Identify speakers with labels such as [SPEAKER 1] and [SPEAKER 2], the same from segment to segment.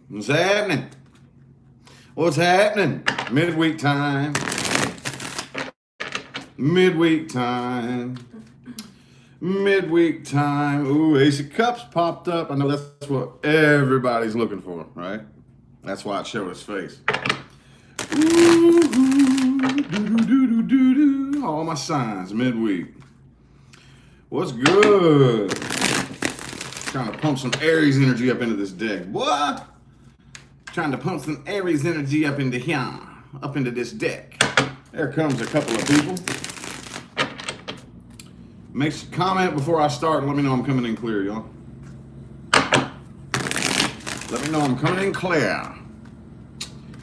[SPEAKER 1] What's happening? What's happening? Midweek time. Midweek time. Midweek time. Ooh, Ace of Cups popped up. I know that's what everybody's looking for, right? That's why it showed his face. Ooh, do. All my signs, midweek. What's good? Trying to pump some Aries energy up into this deck. What? Trying to pump some Aries energy up into here, up into this deck. There comes a couple of people. Make a comment before I start and let me know I'm coming in clear, y'all. Let me know I'm coming in clear.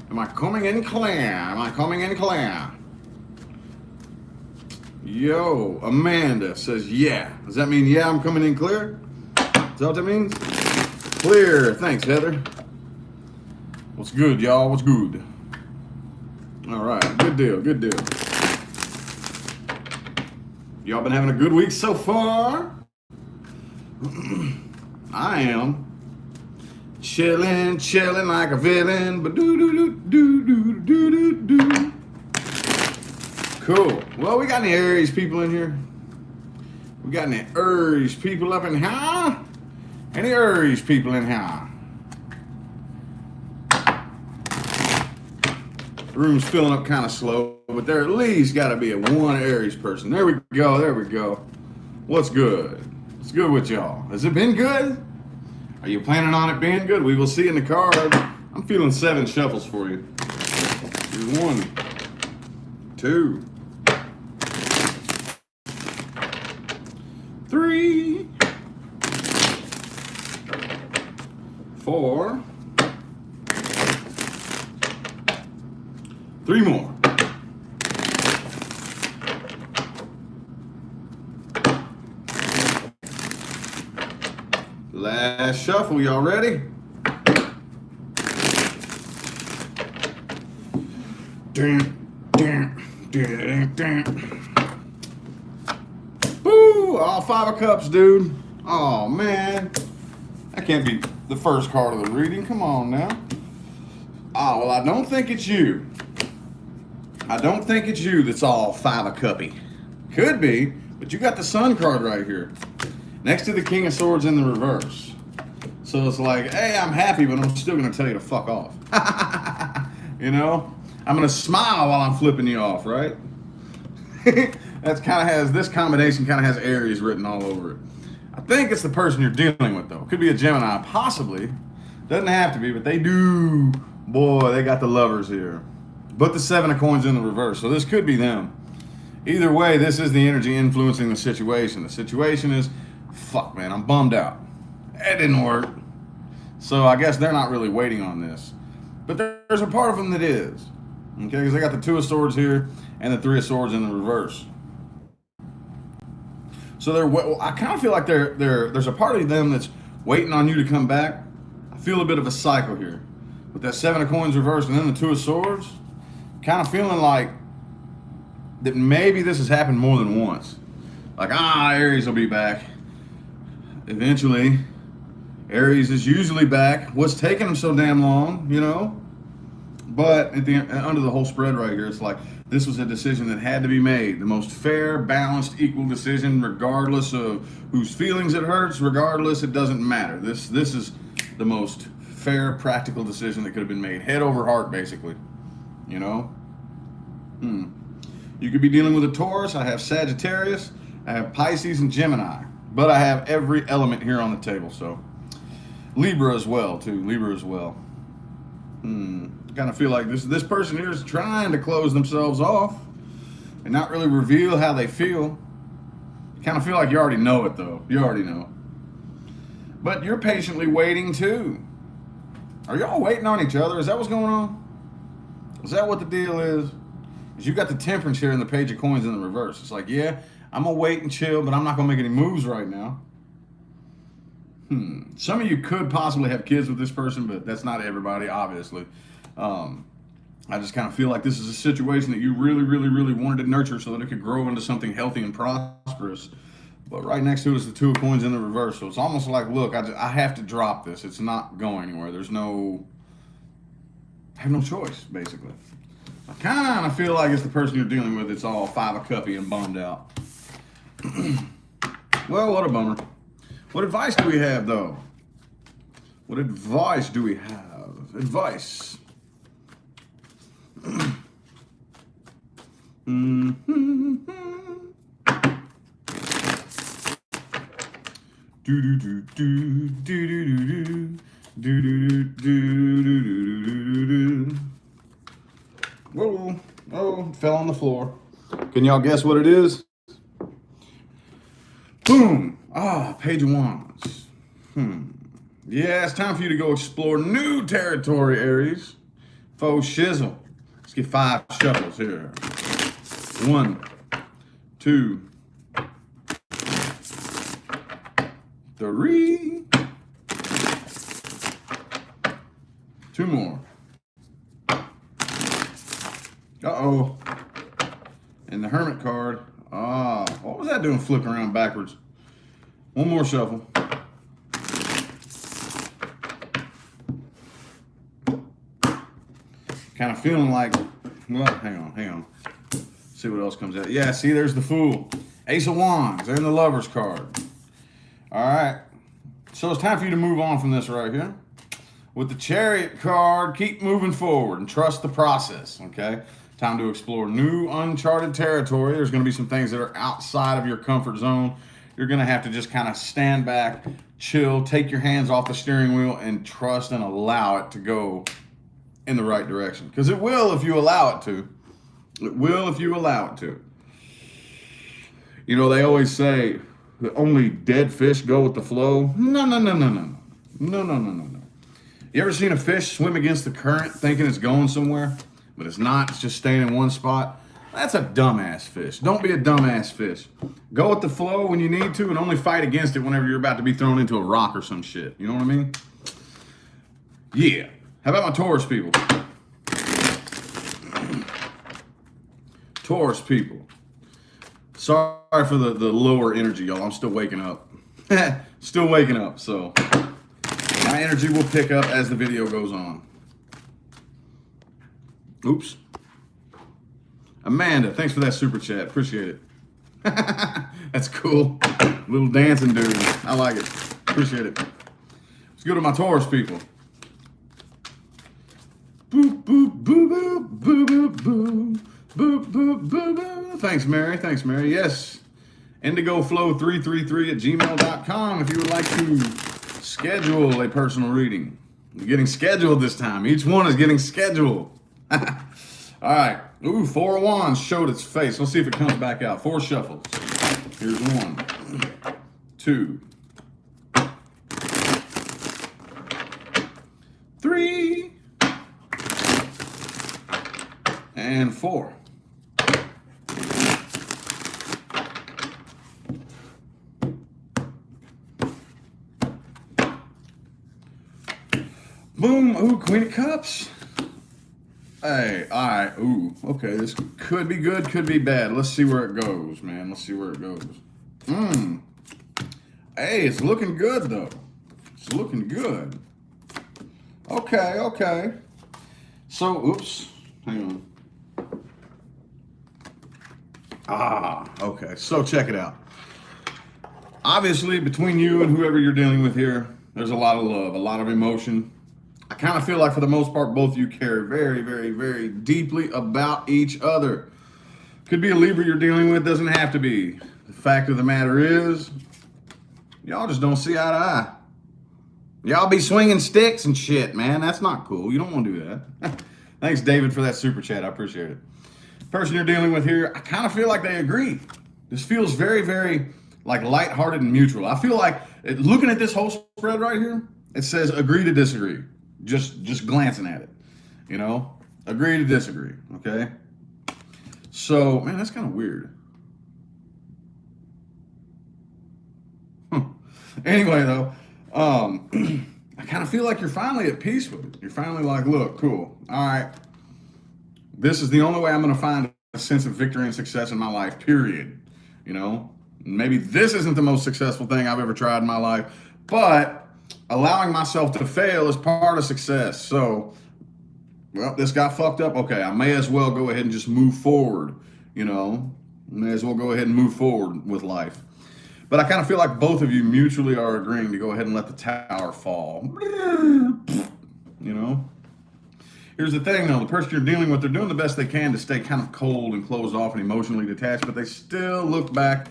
[SPEAKER 1] Am I coming in clear? Am I coming in clear? Yo, Amanda says yeah. Does that mean yeah, I'm coming in clear? Is that what that means? Clear. Thanks, Heather. What's good, y'all? What's good? All right. Good deal. Good deal. Y'all been having a good week so far? I am. Chilling like a villain. Ba-do-do-do-do-do-do-do-do. Cool. Well, we got any Aries people in here? We got any Aries people up in here? Any Aries people in here? The room's filling up kind of slow, but there at least got to be a one Aries person. There we go. There we go. What's good? What's good with y'all? Has it been good? Are you planning on it being good? We will see in the card. I'm feeling 7 shuffles for you. Here's 1, 2, 3, 4, 3 more. Last shuffle, y'all ready? Woo! All 5 of Cups, dude. Oh man, that can't be the first card of the reading. Come on now. Oh well, I don't think it's you. I don't think it's you that's all 5 of Cuppy. Could be, but you got the Sun card right here. Next to the King of Swords in the reverse. So it's like, hey, I'm happy, but I'm still going to tell you to fuck off. You know? I'm going to smile while I'm flipping you off, right? That's kind of has, this combination kind of has Aries written all over it. I think it's the person you're dealing with, though. Could be a Gemini, possibly. Doesn't have to be, but they do. Boy, they got the lovers here. But the 7 of Coins in the reverse, so this could be them. Either way, this is the energy influencing the situation. The situation is, fuck man, I'm bummed out. It didn't work. So I guess they're not really waiting on this. But there's a part of them that is. Okay, because they got the 2 of Swords here and the 3 of Swords in the reverse. So I kind of feel like there's a part of them that's waiting on you to come back. I feel a bit of a cycle here. With that 7 of Coins reversed and then the 2 of Swords. Kind of feeling like that maybe this has happened more than once. Like, Aries will be back. Eventually, Aries is usually back. What's taking them so damn long, you know? But at the under the whole spread right here, it's like this was a decision that had to be made. The most fair, balanced, equal decision, regardless of whose feelings it hurts, regardless, it doesn't matter. This is the most fair, practical decision that could have been made. Head over heart, basically. You know? You could be dealing with a Taurus. I have Sagittarius. I have Pisces and Gemini. But I have every element here on the table, so. Libra as well, too. Libra as well. Kind of feel like this person here is trying to close themselves off and not really reveal how they feel. Kind of feel like you already know it, though. You already know. But you're patiently waiting, too. Are y'all waiting on each other? Is that what's going on? Is that what the deal is? Because you got the Temperance here in the Page of Coins in the reverse. It's like, yeah, I'm going to wait and chill, but I'm not going to make any moves right now. Some of you could possibly have kids with this person, but that's not everybody, obviously. I just kind of feel like this is a situation that you really, really, really wanted to nurture so that it could grow into something healthy and prosperous. But right next to it is the 2 of coins in the reverse. So it's almost like, look, I have to drop this. It's not going anywhere. I have no choice, basically. I kind of feel like it's the person you're dealing with. It's all 5 of cuppy and bummed out. Well, what a bummer. What advice do we have, though? What advice do we have? Advice. Whoa, oh, it fell on the floor. Can y'all guess what it is? Boom. Page of Wands. Yeah, it's time for you to go explore new territory, Aries. Faux shizzle. Let's get 5 shuffles here. 1, 2, 3. 2 more. Uh-oh. And the Hermit card. What was that doing flipping around backwards? 1 more shuffle. Kind of feeling like, well, hang on. See what else comes out. Yeah, see, there's the Fool. Ace of Wands, and the Lover's card. All right. So it's time for you to move on from this right here. With the Chariot card, keep moving forward and trust the process, okay? Time to explore new uncharted territory. There's going to be some things that are outside of your comfort zone. You're going to have to just kind of stand back, chill, take your hands off the steering wheel, and trust and allow it to go in the right direction. Because it will if you allow it to. It will if you allow it to. You know, they always say that only dead fish go with the flow. No. You ever seen a fish swim against the current thinking it's going somewhere? But it's not. It's just staying in one spot. That's a dumbass fish. Don't be a dumbass fish. Go with the flow when you need to and only fight against it whenever you're about to be thrown into a rock or some shit. You know what I mean? Yeah. How about my Taurus people? Taurus people. Sorry for the lower energy, y'all. I'm still waking up. Still waking up, so my energy will pick up as the video goes on. Oops. Amanda, thanks for that super chat. Appreciate it. That's cool. Little dancing dude. I like it. Appreciate it. Let's go to my Taurus people. Boop, boop, boop, boop, boop, boop, boop, boop, boop, boop, boop. Thanks, Mary. Thanks, Mary. Yes. IndigoFlow333@gmail.com if you would like to schedule a personal reading. You're getting scheduled this time. Each one is getting scheduled. All right. Ooh, 4 of Wands showed its face. Let's see if it comes back out. 4 shuffles. Here's 1, 2, 3, and 4. Boom. Ooh, Queen of Cups. Hey, all right. Ooh, okay. This could be good, could be bad. Let's see where it goes, man. Let's see where it goes. Hey, it's looking good, though. It's looking good. Okay. So, oops. Hang on. Okay. So, check it out. Obviously, between you and whoever you're dealing with here, there's a lot of love, a lot of emotion. I kind of feel like for the most part, both of you care very, very, very deeply about each other. Could be a Libra you're dealing with, doesn't have to be. The fact of the matter is, y'all just don't see eye to eye. Y'all be swinging sticks and shit, man. That's not cool. You don't want to do that. Thanks, David, for that super chat. I appreciate it. The person you're dealing with here, I kind of feel like they agree. This feels very, very like lighthearted and mutual. I feel like looking at this whole spread right here, it says agree to disagree. Just glancing at it, you know, agree to disagree. Okay. So, man, that's kind of weird. Anyway, though, I kind of feel like you're finally at peace with it. You're finally like, look, cool. All right. This is the only way I'm going to find a sense of victory and success in my life, period. You know, Maybe this isn't the most successful thing I've ever tried in my life, but allowing myself to fail is part of success. So, well, this got fucked up. Okay, I may as well go ahead and just move forward, you know? May as well go ahead and move forward with life. But I kind of feel like both of you mutually are agreeing to go ahead and let the tower fall. You know? Here's the thing, though. The person you're dealing with, they're doing the best they can to stay kind of cold and closed off and emotionally detached, but they still look back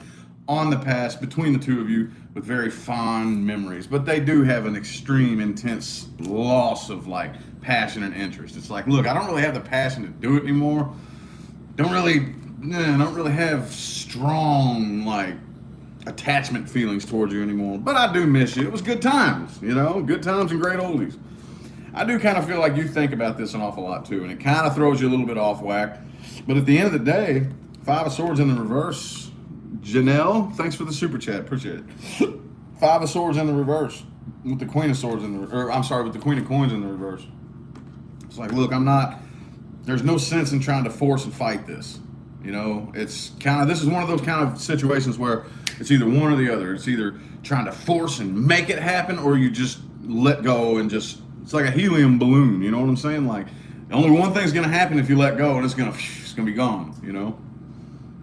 [SPEAKER 1] on the past between the two of you with very fond memories. But they do have an extreme, intense loss of, like, passion and interest. It's like, look, I don't really have the passion to do it anymore. Don't really have strong, like, attachment feelings towards you anymore. But I do miss you. It was good times, you know? Good times and great oldies. I do kind of feel like you think about this an awful lot, too, and it kind of throws you a little bit off whack. But at the end of the day, Five of Swords in the reverse. Janelle, thanks for the super chat. Appreciate it. Five of Swords in the reverse. With the Queen of Swords in the... with the Queen of Coins in the reverse. It's like, look, there's no sense in trying to force and fight this. You know, it's kind of, this is one of those kind of situations where it's either one or the other. It's either trying to force and make it happen, or you just let go and just, it's like a helium balloon, you know what I'm saying? Like, only one thing's gonna happen if you let go, and it's gonna be gone, you know?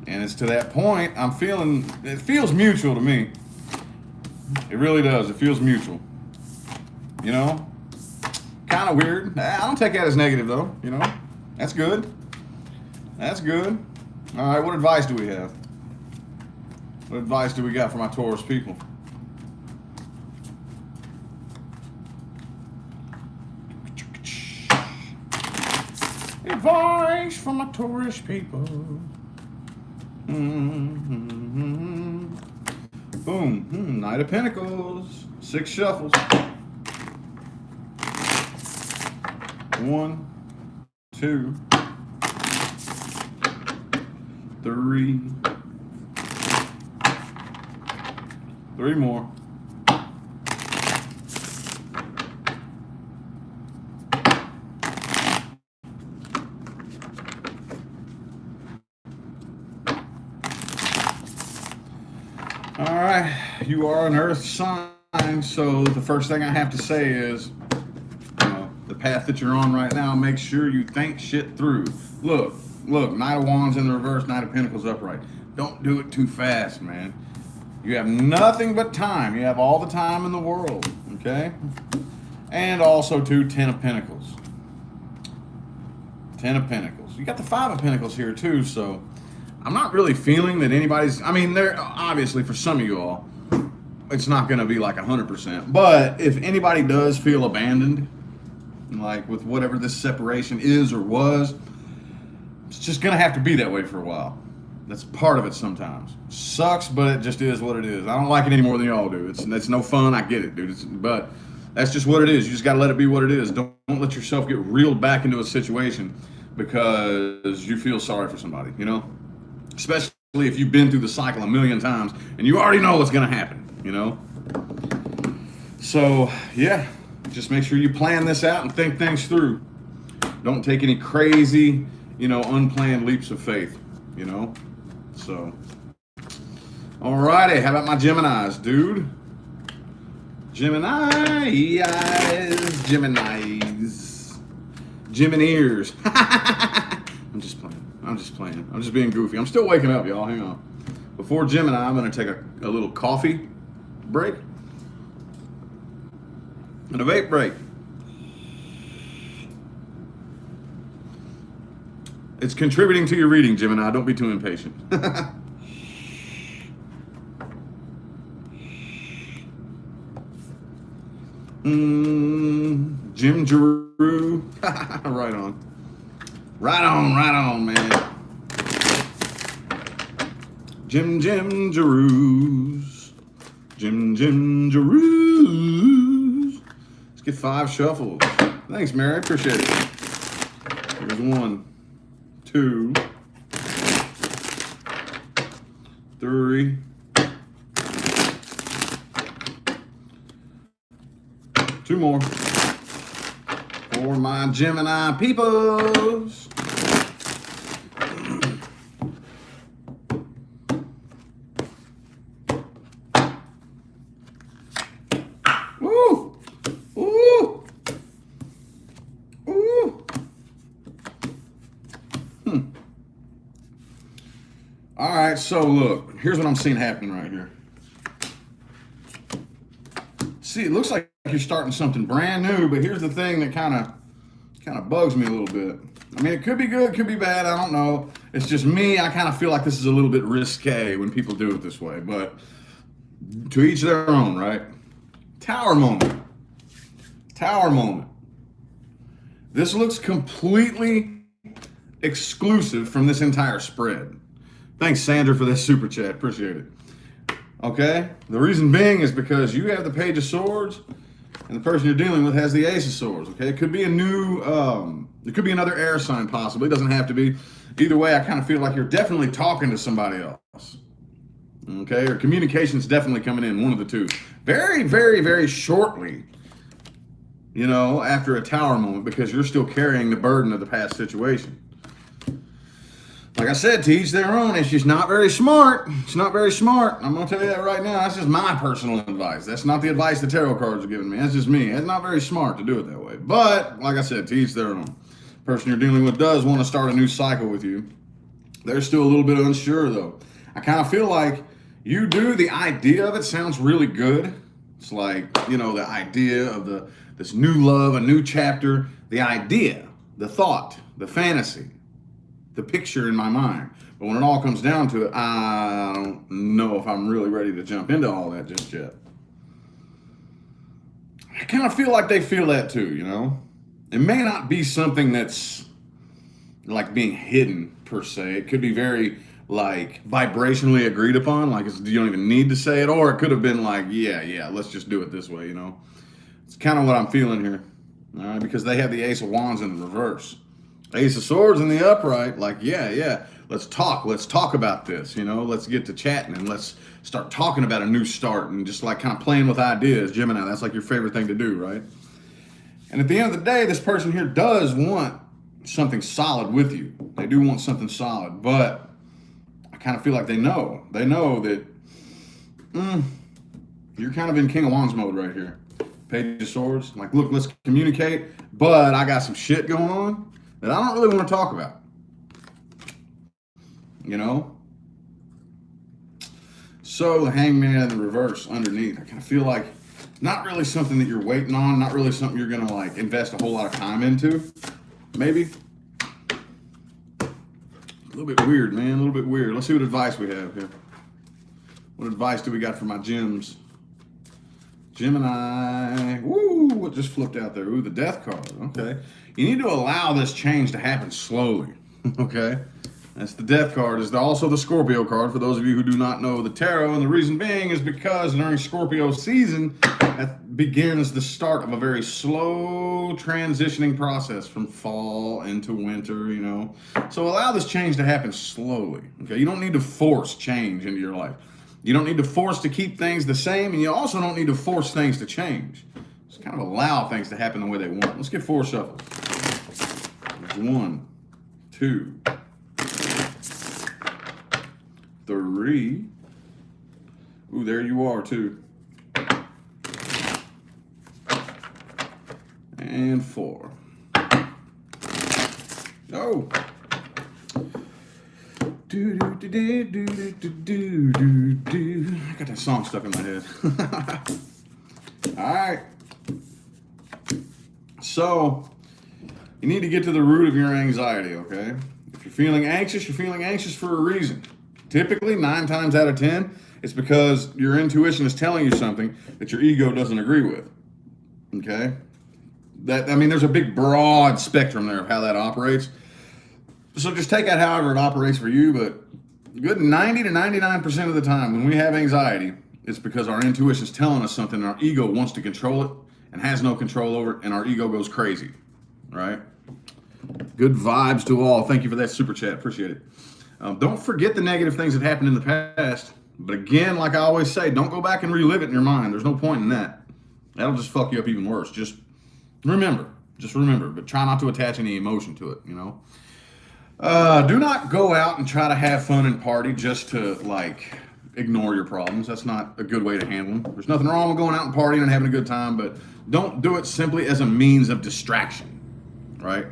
[SPEAKER 1] And it's to that point, it feels mutual to me. It really does, it feels mutual. You know? Kind of weird. I don't take that as negative, though, you know? That's good. That's good. All right, what advice do we have? What advice do we got for my Taurus people? Advice for my Taurus people. Boom. Knight of Pentacles. 6 shuffles. 1, 2, 3. 3 more. All right, you are an earth sign, so the first thing I have to say is, the path that you're on right now, make sure you think shit through. Look, Knight of Wands in the reverse, Knight of Pentacles upright. Don't do it too fast, man. You have nothing but time. You have all the time in the world, okay? And also, too, 10 of Pentacles. 10 of Pentacles. You got the 5 of Pentacles here, too, so I'm not really feeling that anybody's... I mean, there obviously, for some of you all, it's not going to be like 100%. But if anybody does feel abandoned, like with whatever this separation is or was, it's just gonna have to be that way for a while. That's part of it sometimes. Sucks, but it just is what it is. I don't like it any more than y'all do. It's no fun, I get it, dude. But that's just what it is. You just gotta let it be what it is. Don't let yourself get reeled back into a situation because you feel sorry for somebody, you know? Especially if you've been through the cycle a million times and you already know what's gonna happen, you know? So, yeah. Just make sure you plan this out and think things through. Don't take any crazy, unplanned leaps of faith, So, alrighty, how about my Geminis, dude? Geminis. Gemineers. I'm just playing. I'm just being goofy. I'm still waking up, y'all. Hang on. Before Gemini, I'm going to take a little coffee break. And a vape break. It's contributing to your reading, Gemini. Don't be too impatient. Jim Giroux. Right on. Right on, man. Jim Giroux's. Jim Giroux's. Let's get 5 shuffles. Thanks, Mary. Appreciate it. Here's 1, 2, 3, 2 more. For my Gemini peoples. All right, so look, here's what I'm seeing happening right here. See, it looks like you're starting something brand new, but here's the thing that kind of bugs me a little bit. I mean, it could be good, could be bad, I don't know. It's just me, I kind of feel like this is a little bit risque when people do it this way, but to each their own, right? Tower moment. Tower moment. This looks completely exclusive from this entire spread. Thanks, Sandra, for that super chat. Appreciate it. Okay? The reason being is because you have the Page of Swords, and the person you're dealing with has the Ace of Swords. Okay? It could be a new, it could be another air sign possibly. It doesn't have to be. Either way, I kind of feel like you're definitely talking to somebody else. Okay? Or communication's definitely coming in, one of the two. Very, very, very shortly, you know, after a tower moment, because you're still carrying the burden of the past situation. Like I said, to each their own. It's just not very smart. It's not very smart. I'm going to tell you that right now. That's just my personal advice. That's not the advice the tarot cards are giving me. That's just me. It's not very smart to do it that way. But, like I said, to each their own. The person you're dealing with does want to start a new cycle with you. They're still a little bit unsure, though. I kind of feel like you do. The idea of it sounds really good. It's like, you know, the idea of this new love, a new chapter. The idea, the thought, the fantasy. The picture in my mind. But when it all comes down to it, I don't know if I'm really ready to jump into all that just yet. I kind of feel like they feel that too, you know? It may not be something that's like being hidden per se. It could be very like vibrationally agreed upon, like you don't even need to say it, or it could have been like, yeah, let's just do it this way, you know? It's kind of what I'm feeling here, all right? Because they have the Ace of Wands in the reverse. Ace of Swords in the upright, like, yeah, let's talk about this, you know, let's get to chatting and let's start talking about a new start and just like kind of playing with ideas. Gemini, that's like your favorite thing to do, right? And at the end of the day, this person here does want something solid with you. They do want something solid, but I kind of feel like they know that you're kind of in King of Wands mode right here. Page of Swords, like, look, let's communicate, but I got some shit going on that I don't really want to talk about, you know? So the Hangman in the reverse underneath, I kind of feel like not really something that you're waiting on, not really something you're going to like invest a whole lot of time into, maybe. A little bit weird, man, a little bit weird. Let's see what advice we have here. What advice do we got for my gems? Gemini, woo, what just flipped out there? Ooh, the Death card, okay. You need to allow this change to happen slowly, okay? That's the Death card. Is also the Scorpio card, for those of you who do not know the tarot, and the reason being is because during Scorpio season, that begins the start of a very slow transitioning process from fall into winter, you know? So allow this change to happen slowly, okay? You don't need to force change into your life. You don't need to force to keep things the same, and you also don't need to force things to change. Just kind of allow things to happen the way they want. Let's get 4 shuffles. There's 1, 2, 3. Ooh, there you are, too. And 4. Oh. I got that song stuck in my head. All right. So, you need to get to the root of your anxiety, okay? If you're feeling anxious for a reason. Typically, 9 times out of 10, it's because your intuition is telling you something that your ego doesn't agree with, okay? There's a big, broad spectrum there of how that operates. So just take out however it operates for you, but good 90 to 99% of the time when we have anxiety, it's because our intuition is telling us something and our ego wants to control it and has no control over it, and our ego goes crazy, right? Good vibes to all. Thank you for that super chat. Appreciate it. Don't forget the negative things that happened in the past. But again, like I always say, don't go back and relive it in your mind. There's no point in that. That'll just fuck you up even worse. Just remember, but try not to attach any emotion to it, you know? Do not go out and try to have fun and party just to, like, ignore your problems. That's not a good way to handle them. There's nothing wrong with going out and partying and having a good time, but don't do it simply as a means of distraction, right?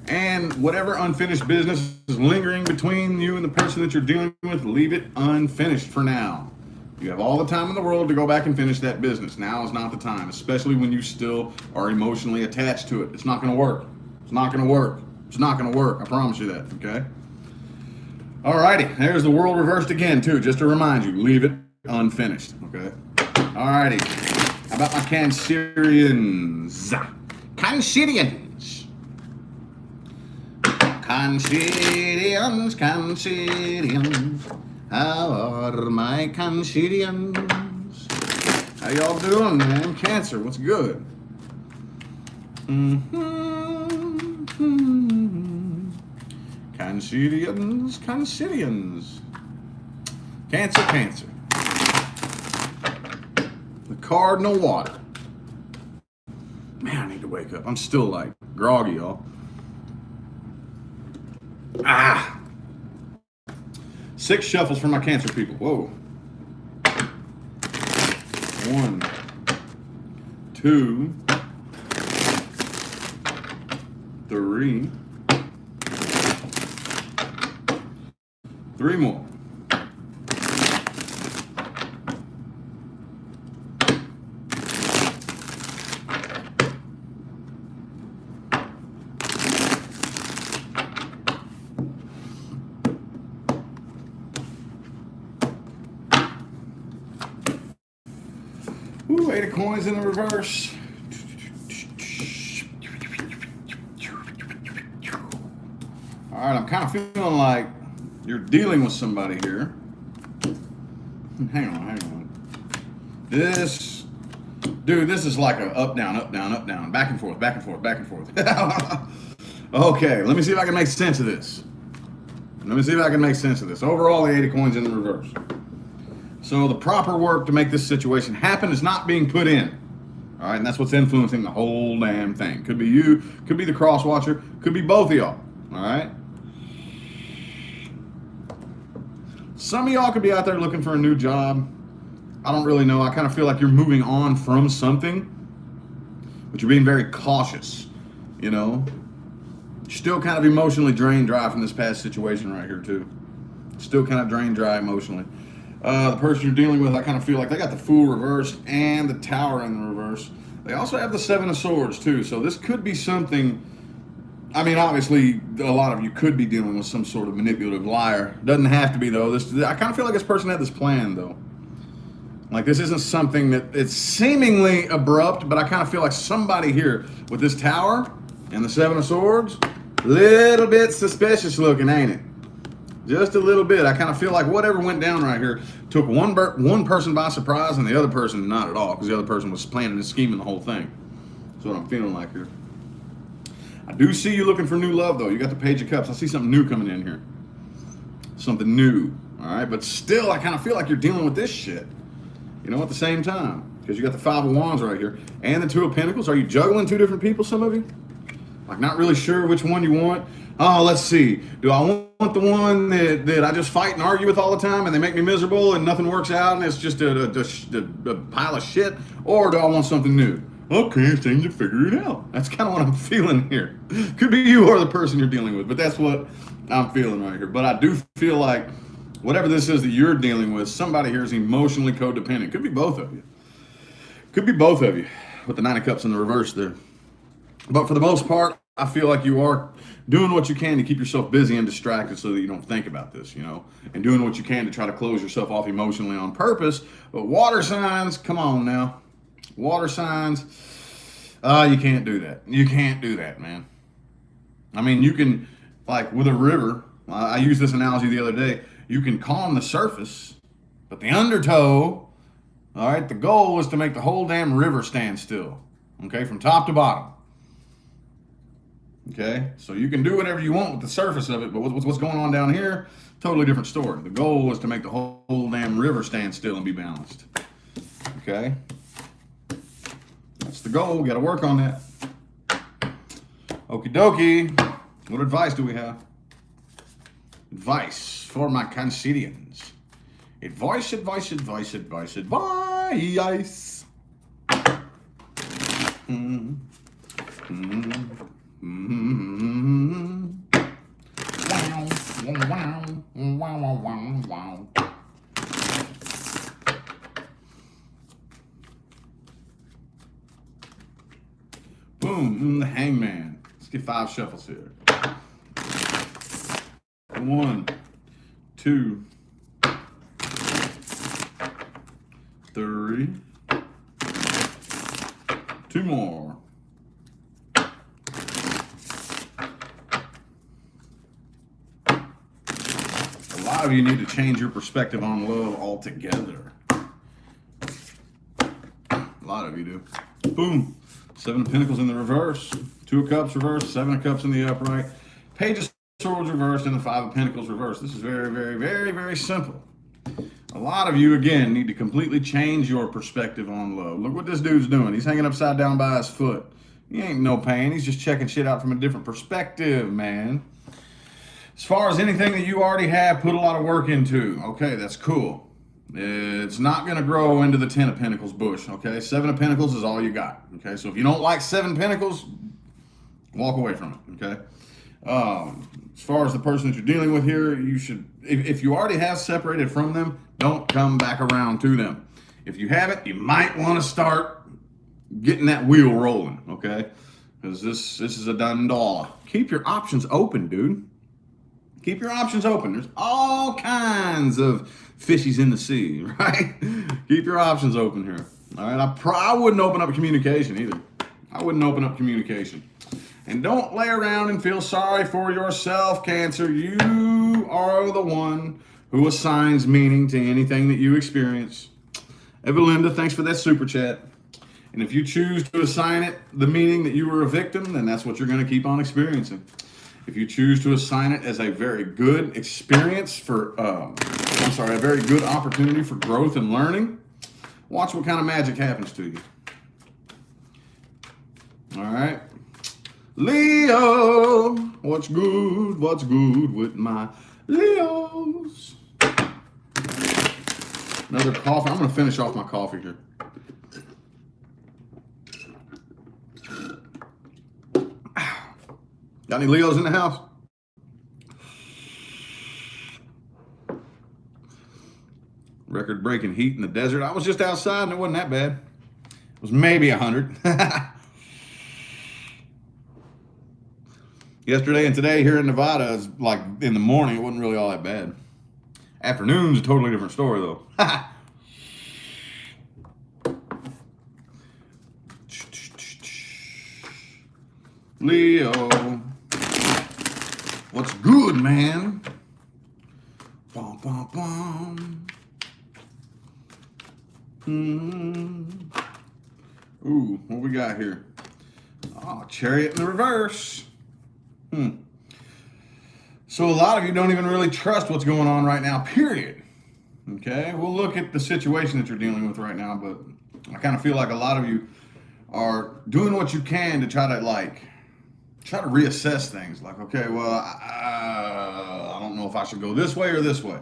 [SPEAKER 1] And whatever unfinished business is lingering between you and the person that you're dealing with, leave it unfinished for now. You have all the time in the world to go back and finish that business. Now is not the time, especially when you still are emotionally attached to it. It's not going to work. It's not going to work. It's not going to work. I promise you that, okay? Alrighty, there's the world reversed again, too, just to remind you, leave it unfinished, okay? Alrighty, how about my Cancerians? Cancerians. Cancerians, Cancerians. How are my Cancerians? How y'all doing, man? Cancer, what's good? Cancerians, Cancerians. Cancer, Cancer. The cardinal water. Man, I need to wake up. I'm still like groggy, y'all. Ah! 6 shuffles for my Cancer people. Whoa. 1, 2, 3. 3 more. Ooh, 8 of coins in the reverse. All right, I'm kind of feeling like you're dealing with somebody here. Hang on. This is like a up, down, back and forth. Okay, let me see if I can make sense of this. Overall, the 8 of coins in the reverse. So the proper work to make this situation happen is not being put in. All right, and that's what's influencing the whole damn thing. Could be you, could be the cross watcher, could be both of y'all. All right. Some of y'all could be out there looking for a new job. I don't really know. I kind of feel like you're moving on from something, but you're being very cautious, you know. You're still kind of emotionally drained dry from this past situation right here, too. Still kind of drained dry emotionally. The person you're dealing with, I kind of feel like they got the Fool reversed and the Tower in the reverse. They also have the 7 of Swords, too. So this could be something. I mean, obviously, a lot of you could be dealing with some sort of manipulative liar. Doesn't have to be, though. I kind of feel like this person had this plan, though. Like, this isn't something that it's seemingly abrupt, but I kind of feel like somebody here with this Tower and the 7 of Swords, little bit suspicious looking, ain't it? Just a little bit. I kind of feel like whatever went down right here took one person by surprise and the other person not at all, because the other person was planning and scheming the whole thing. That's what I'm feeling like here. I do see you looking for new love, though. You got the Page of Cups. I see something new coming in here. Something new. All right? But still, I kind of feel like you're dealing with this shit. You know, at the same time. Because you got the 5 of Wands right here. And the 2 of Pentacles. Are you juggling 2 different people, some of you? Like, not really sure which one you want. Oh, let's see. Do I want the one that I just fight and argue with all the time and they make me miserable and nothing works out and it's just a pile of shit? Or do I want something new? Okay, it's time to figure it out. That's kind of what I'm feeling here. Could be you or the person you're dealing with, but that's what I'm feeling right here. But I do feel like whatever this is that you're dealing with, somebody here is emotionally codependent. Could be both of you. Could be both of you with the 9 of Cups in the reverse there. But for the most part, I feel like you are doing what you can to keep yourself busy and distracted so that you don't think about this, you know, and doing what you can to try to close yourself off emotionally on purpose. But water signs, come on now. Water signs, you can't do that. You can't do that, man. I mean, you can, like with a river, I used this analogy the other day, you can calm the surface, but the undertow, all right, the goal is to make the whole damn river stand still, okay, from top to bottom. Okay, so you can do whatever you want with the surface of it, but what's going on down here, totally different story. The goal is to make the whole damn river stand still and be balanced. Okay, that's the goal. We got to work on that. Okie dokie. What advice do we have? Advice for my Cancerians. Advice. Boom, the Hangman. Let's get 5 shuffles here. 1, 2, 3. 2 more. A lot of you need to change your perspective on love altogether. A lot of you do. Boom. 7 of Pentacles in the reverse. 2 of Cups reversed. 7 of Cups in the upright. Page of Swords reversed and the 5 of Pentacles reversed. This is very, very, very, very simple. A lot of you, again, need to completely change your perspective on love. Look what this dude's doing. He's hanging upside down by his foot. He ain't no pain. He's just checking shit out from a different perspective, man. As far as anything that you already have put a lot of work into, okay, that's cool. It's not going to grow into the 10 of Pentacles bush, okay? 7 of Pentacles is all you got, okay? So if you don't like 7 Pentacles, walk away from it, okay? As far as the person that you're dealing with here, you should, if you already have separated from them, don't come back around to them. If you haven't, you might want to start getting that wheel rolling, okay? Because this is a done dollar. Keep your options open, dude. Keep your options open. There's all kinds of fishies in the sea, right? Keep your options open here. All right, I wouldn't open up communication either. I wouldn't open up communication. And don't lay around and feel sorry for yourself, Cancer. You are the one who assigns meaning to anything that you experience. Evalinda, thanks for that super chat. And if you choose to assign it the meaning that you were a victim, then that's what you're going to keep on experiencing. If you choose to assign it as a very good experience for, a very good opportunity for growth and learning, watch what kind of magic happens to you. All right. Leo, what's good with my Leos? Another coffee. I'm going to finish off my coffee here. Got any Leos in the house? Record-breaking heat in the desert. I was just outside and it wasn't that bad. It was maybe 100. Yesterday and today here in Nevada is like in the morning. It wasn't really all that bad. Afternoon's a totally different story though. Leo, what's good, man? Bum, bum, bum. Ooh, what we got here? Oh, Chariot in the reverse. So a lot of you don't even really trust what's going on right now, period. Okay, we'll look at the situation that you're dealing with right now, but I kind of feel like a lot of you are doing what you can to try to reassess things. Like, okay, well, I don't know if I should go this way or this way.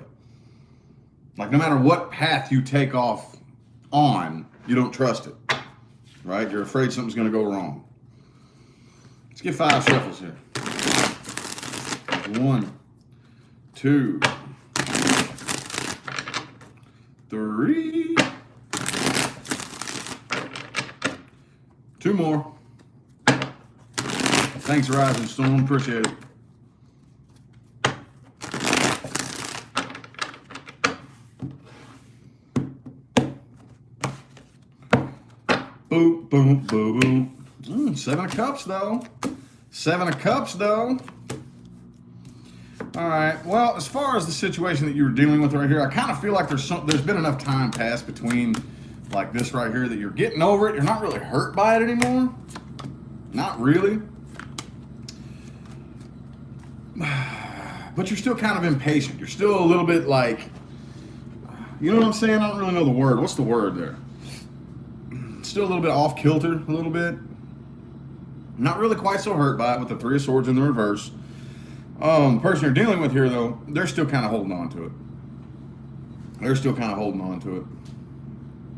[SPEAKER 1] Like, no matter what path you take off on, you don't trust it, right? You're afraid something's going to go wrong. Let's get 5 shuffles here. 1, 2, 3. 2 more. Thanks, Rising Storm. Appreciate it. Boom, boom, boom, boom. 7 of Cups, though. 7 of Cups, though. All right. Well, as far as the situation that you were dealing with right here, I kind of feel like there's been enough time passed between like this right here that you're getting over it. You're not really hurt by it anymore. Not really. But you're still kind of impatient. You're still a little bit like, you know what I'm saying? I don't really know the word. What's the word there? Still a little bit off kilter, a little bit. Not really quite so hurt by it with the 3 of Swords in the reverse. The person you're dealing with here, though, they're still kind of holding on to it. They're still kind of holding on to it.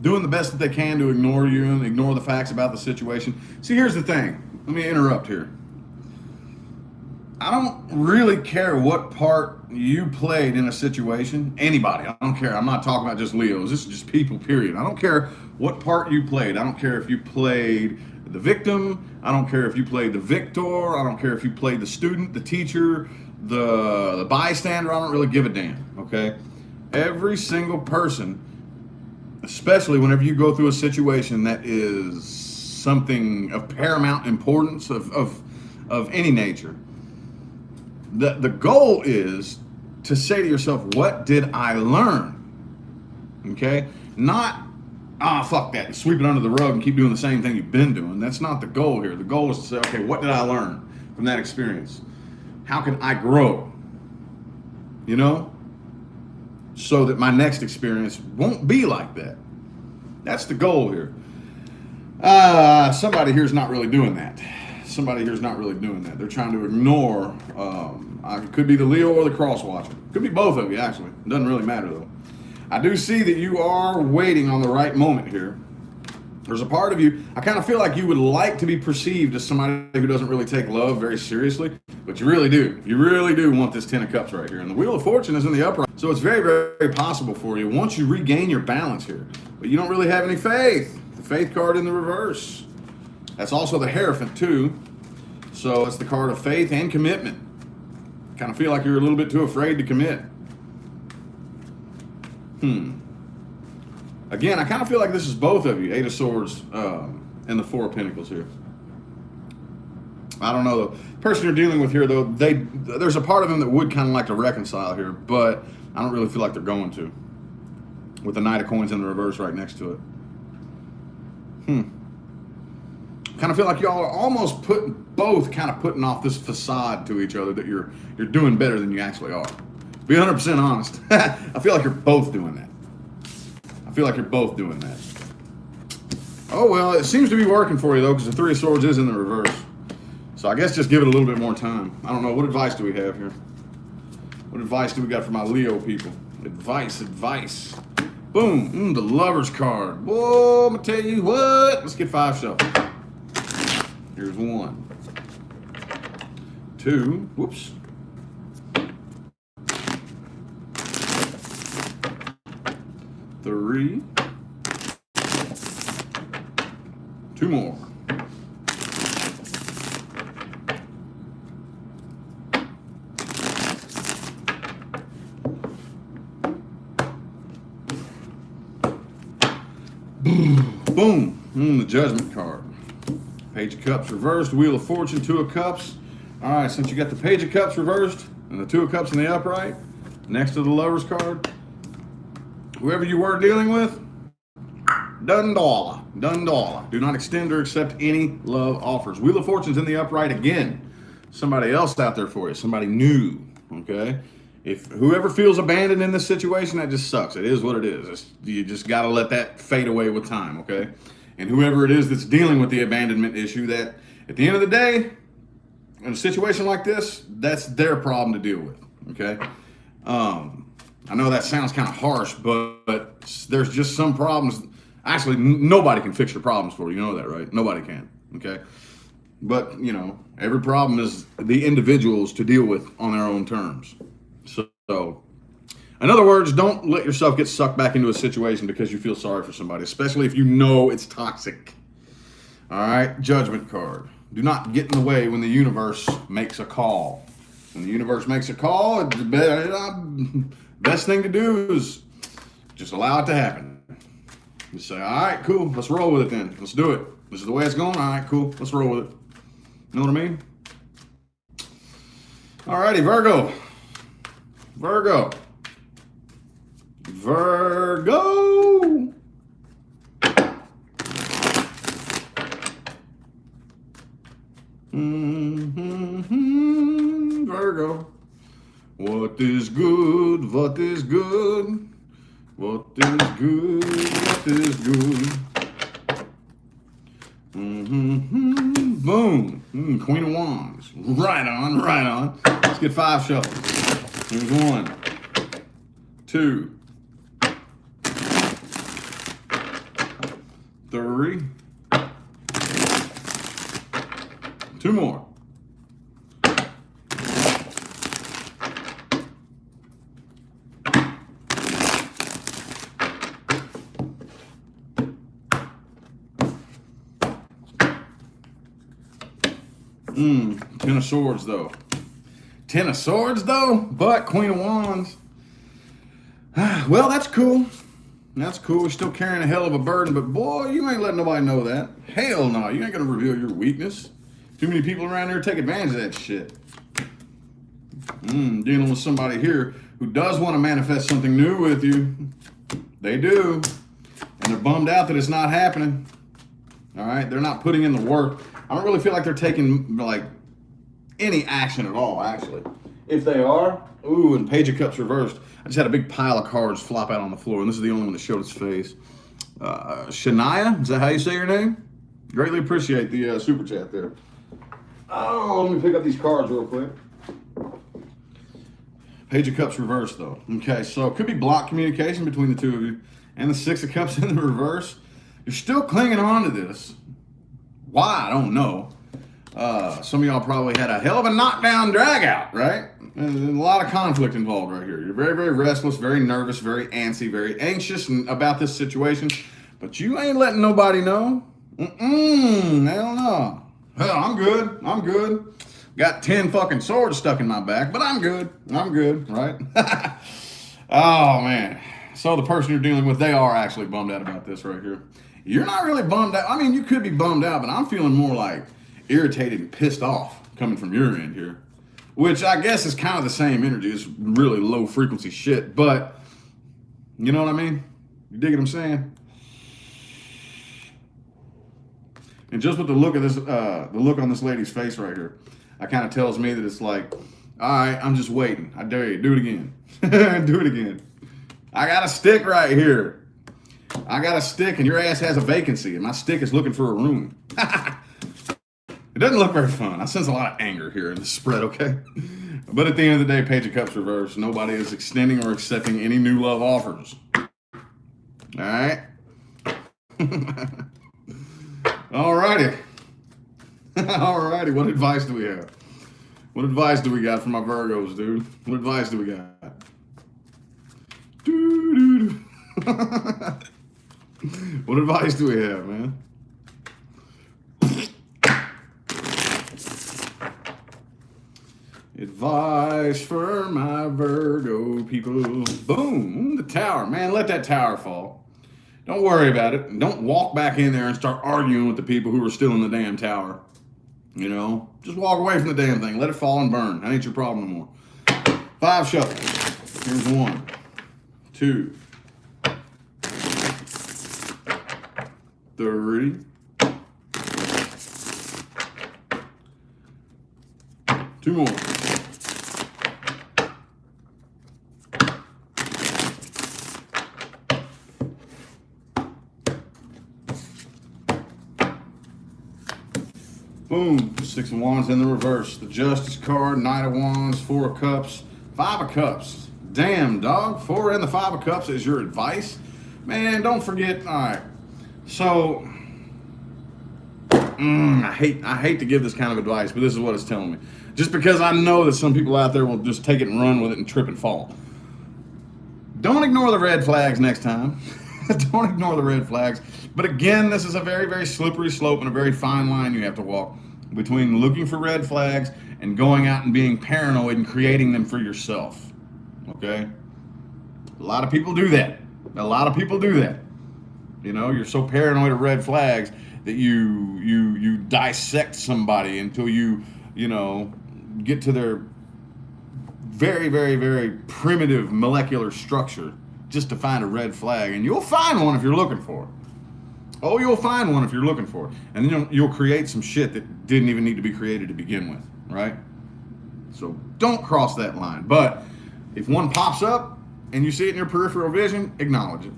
[SPEAKER 1] Doing the best that they can to ignore you and ignore the facts about the situation. See, here's the thing. Let me interrupt here. I don't really care what part you played in a situation. Anybody. I don't care. I'm not talking about just Leos. This is just people, period. I don't care what part you played. I don't care if you played the victim. I don't care if you played the victor. I don't care if you played the student, the teacher, the bystander. I don't really give a damn, okay? Every single person, especially whenever you go through a situation that is something of paramount importance of any nature, the goal is to say to yourself, what did I learn? Okay? Not, fuck that, and sweep it under the rug and keep doing the same thing you've been doing. That's not the goal here. The goal is to say, okay, what did I learn from that experience? How can I grow? You know? So that my next experience won't be like that. That's the goal here. Somebody here's not really doing that. Somebody here's not really doing that. They're trying to ignore, it could be the Leo or the cross watcher. Could be both of you, actually. It doesn't really matter, though. I do see that you are waiting on the right moment here. There's a part of you, I kind of feel like you would like to be perceived as somebody who doesn't really take love very seriously, but you really do. You really do want this 10 of Cups right here. And the Wheel of Fortune is in the upright. So it's very, very possible for you once you regain your balance here. But you don't really have any faith. The Faith card in the reverse. That's also the Hierophant too. So it's the card of faith and commitment. Kind of feel like you're a little bit too afraid to commit. Again, I kind of feel like this is both of you. 8 of Swords and the 4 of Pentacles here. I don't know. The person you're dealing with here, though, there's a part of them that would kind of like to reconcile here, but I don't really feel like they're going to. With the Knight of Coins in the reverse right next to it. Kind of feel like y'all are almost putting off this facade to each other that you're doing better than you actually are. Be 100% honest. I feel like you're both doing that. Oh, well, it seems to be working for you, though, because the 3 of Swords is in the reverse. So I guess just give it a little bit more time. I don't know. What advice do we have here? What advice do we got for my Leo people? Advice. Boom. The Lover's card. Whoa, I'm going to tell you what. Let's get 5 shuffles. Here's 1. 2. Whoops. 3. 2 more. Boom. The Judgment card. Page of Cups reversed. Wheel of Fortune. 2 of Cups. All right, since you got the Page of Cups reversed and the 2 of Cups in the upright, next to the Lover's card, whoever you were dealing with, done dollar. Do not extend or accept any love offers. Wheel of Fortune's in the upright again. Somebody else out there for you. Somebody new, okay? If whoever feels abandoned in this situation, that just sucks. It is what it is. You just got to let that fade away with time, okay? And whoever it is that's dealing with the abandonment issue, that at the end of the day, in a situation like this, that's their problem to deal with, okay? I know that sounds kind of harsh, but there's just some problems. Actually, nobody can fix your problems for you. You know that, right? Nobody can, okay? But, you know, every problem is the individuals to deal with on their own terms. So, in other words, don't let yourself get sucked back into a situation because you feel sorry for somebody, especially if you know it's toxic. All right, Judgment card. Do not get in the way when the universe makes a call. When the universe makes a call, the best thing to do is just allow it to happen. Just say, all right, cool, let's roll with it then. Let's do it. This is the way it's going. All right, cool, let's roll with it. You know what I mean? All righty, Virgo. Virgo. Virgo. What is good? What is good? What is good? What is good? Boom. Queen of Wands. Right on. Let's get 5 shuffles. Here's 1, 2, 3, 2 more. Ten of Swords, though. Ten of Swords, though, but Queen of Wands. Well, that's cool. That's cool. We're still carrying a hell of a burden, but boy, you ain't letting nobody know that. Hell no, you ain't gonna reveal your weakness. Too many people around here take advantage of that shit. Dealing with somebody here who does want to manifest something new with you. They do. And they're bummed out that it's not happening. All right? They're not putting in the work. I don't really feel like they're taking, like, any action at all, actually. If they are, ooh, and Page of Cups reversed. I just had a big pile of cards flop out on the floor, and this is the only one that showed its face. Shania, is that how you say your name? Greatly appreciate the super chat there. Oh, let me pick up these cards real quick. Page of Cups reversed, though. Okay, so it could be blocked communication between the two of you. And the Six of Cups in the reverse. You're still clinging on to this. Why? I don't know. Some of y'all probably had a hell of a knockdown drag out, right? And a lot of conflict involved right here. You're very, very restless, very nervous, very antsy, very anxious about this situation. But you ain't letting nobody know. Hell no. Hell, I'm good. I'm good. Got 10 fucking swords stuck in my back, but I'm good. I'm good, right? Oh, man. So the person you're dealing with, they are actually bummed out about this right here. You're not really bummed out. I mean, you could be bummed out, but I'm feeling more like irritated and pissed off coming from your end here, which I guess is kind of the same energy. It's really low frequency shit, but you know what I mean? You dig what I'm saying? And just with the look of this, the look on this lady's face right here, that kind of tells me that it's like, all right, I'm just waiting. I dare you, do it again. Do it again. I got a stick right here. I got a stick and your ass has a vacancy and my stick is looking for a room. It doesn't look very fun. I sense a lot of anger here in the spread, okay? But at the end of the day, Page of Cups reversed. Nobody is extending or accepting any new love offers. All right? All righty. All righty. What advice do we have? What advice do we got for my Virgos, dude? What advice do we got? What advice do we have, man? Advice for my Virgo people. Boom, the tower. Man, let that tower fall. Don't worry about it. Don't walk back in there and start arguing with the people who are still in the damn tower. You know, just walk away from the damn thing. Let it fall and burn. That ain't your problem no more. 5 shuffles. Here's 1, 2, 3. 2 more. Boom. 6 of Wands in the reverse. The Justice card, Knight of Wands, 4 of Cups, 5 of Cups. Damn, dog. 4 and the 5 of Cups is your advice. Man, don't forget. All right. So, I hate to give this kind of advice, but this is what it's telling me. Just because I know that some people out there will just take it and run with it and trip and fall. Don't ignore the red flags next time. Don't ignore the red flags. But again, this is a very, very slippery slope and a very fine line you have to walk between looking for red flags and going out and being paranoid and creating them for yourself. Okay? A lot of people do that. A lot of people do that. You know, you're so paranoid of red flags that you dissect somebody until you know, get to their very, very, very primitive molecular structure just to find a red flag. And you'll find one if you're looking for it. Oh, you'll find one if you're looking for it. And then you'll create some shit that didn't even need to be created to begin with, right? So don't cross that line. But if one pops up and you see it in your peripheral vision, acknowledge it,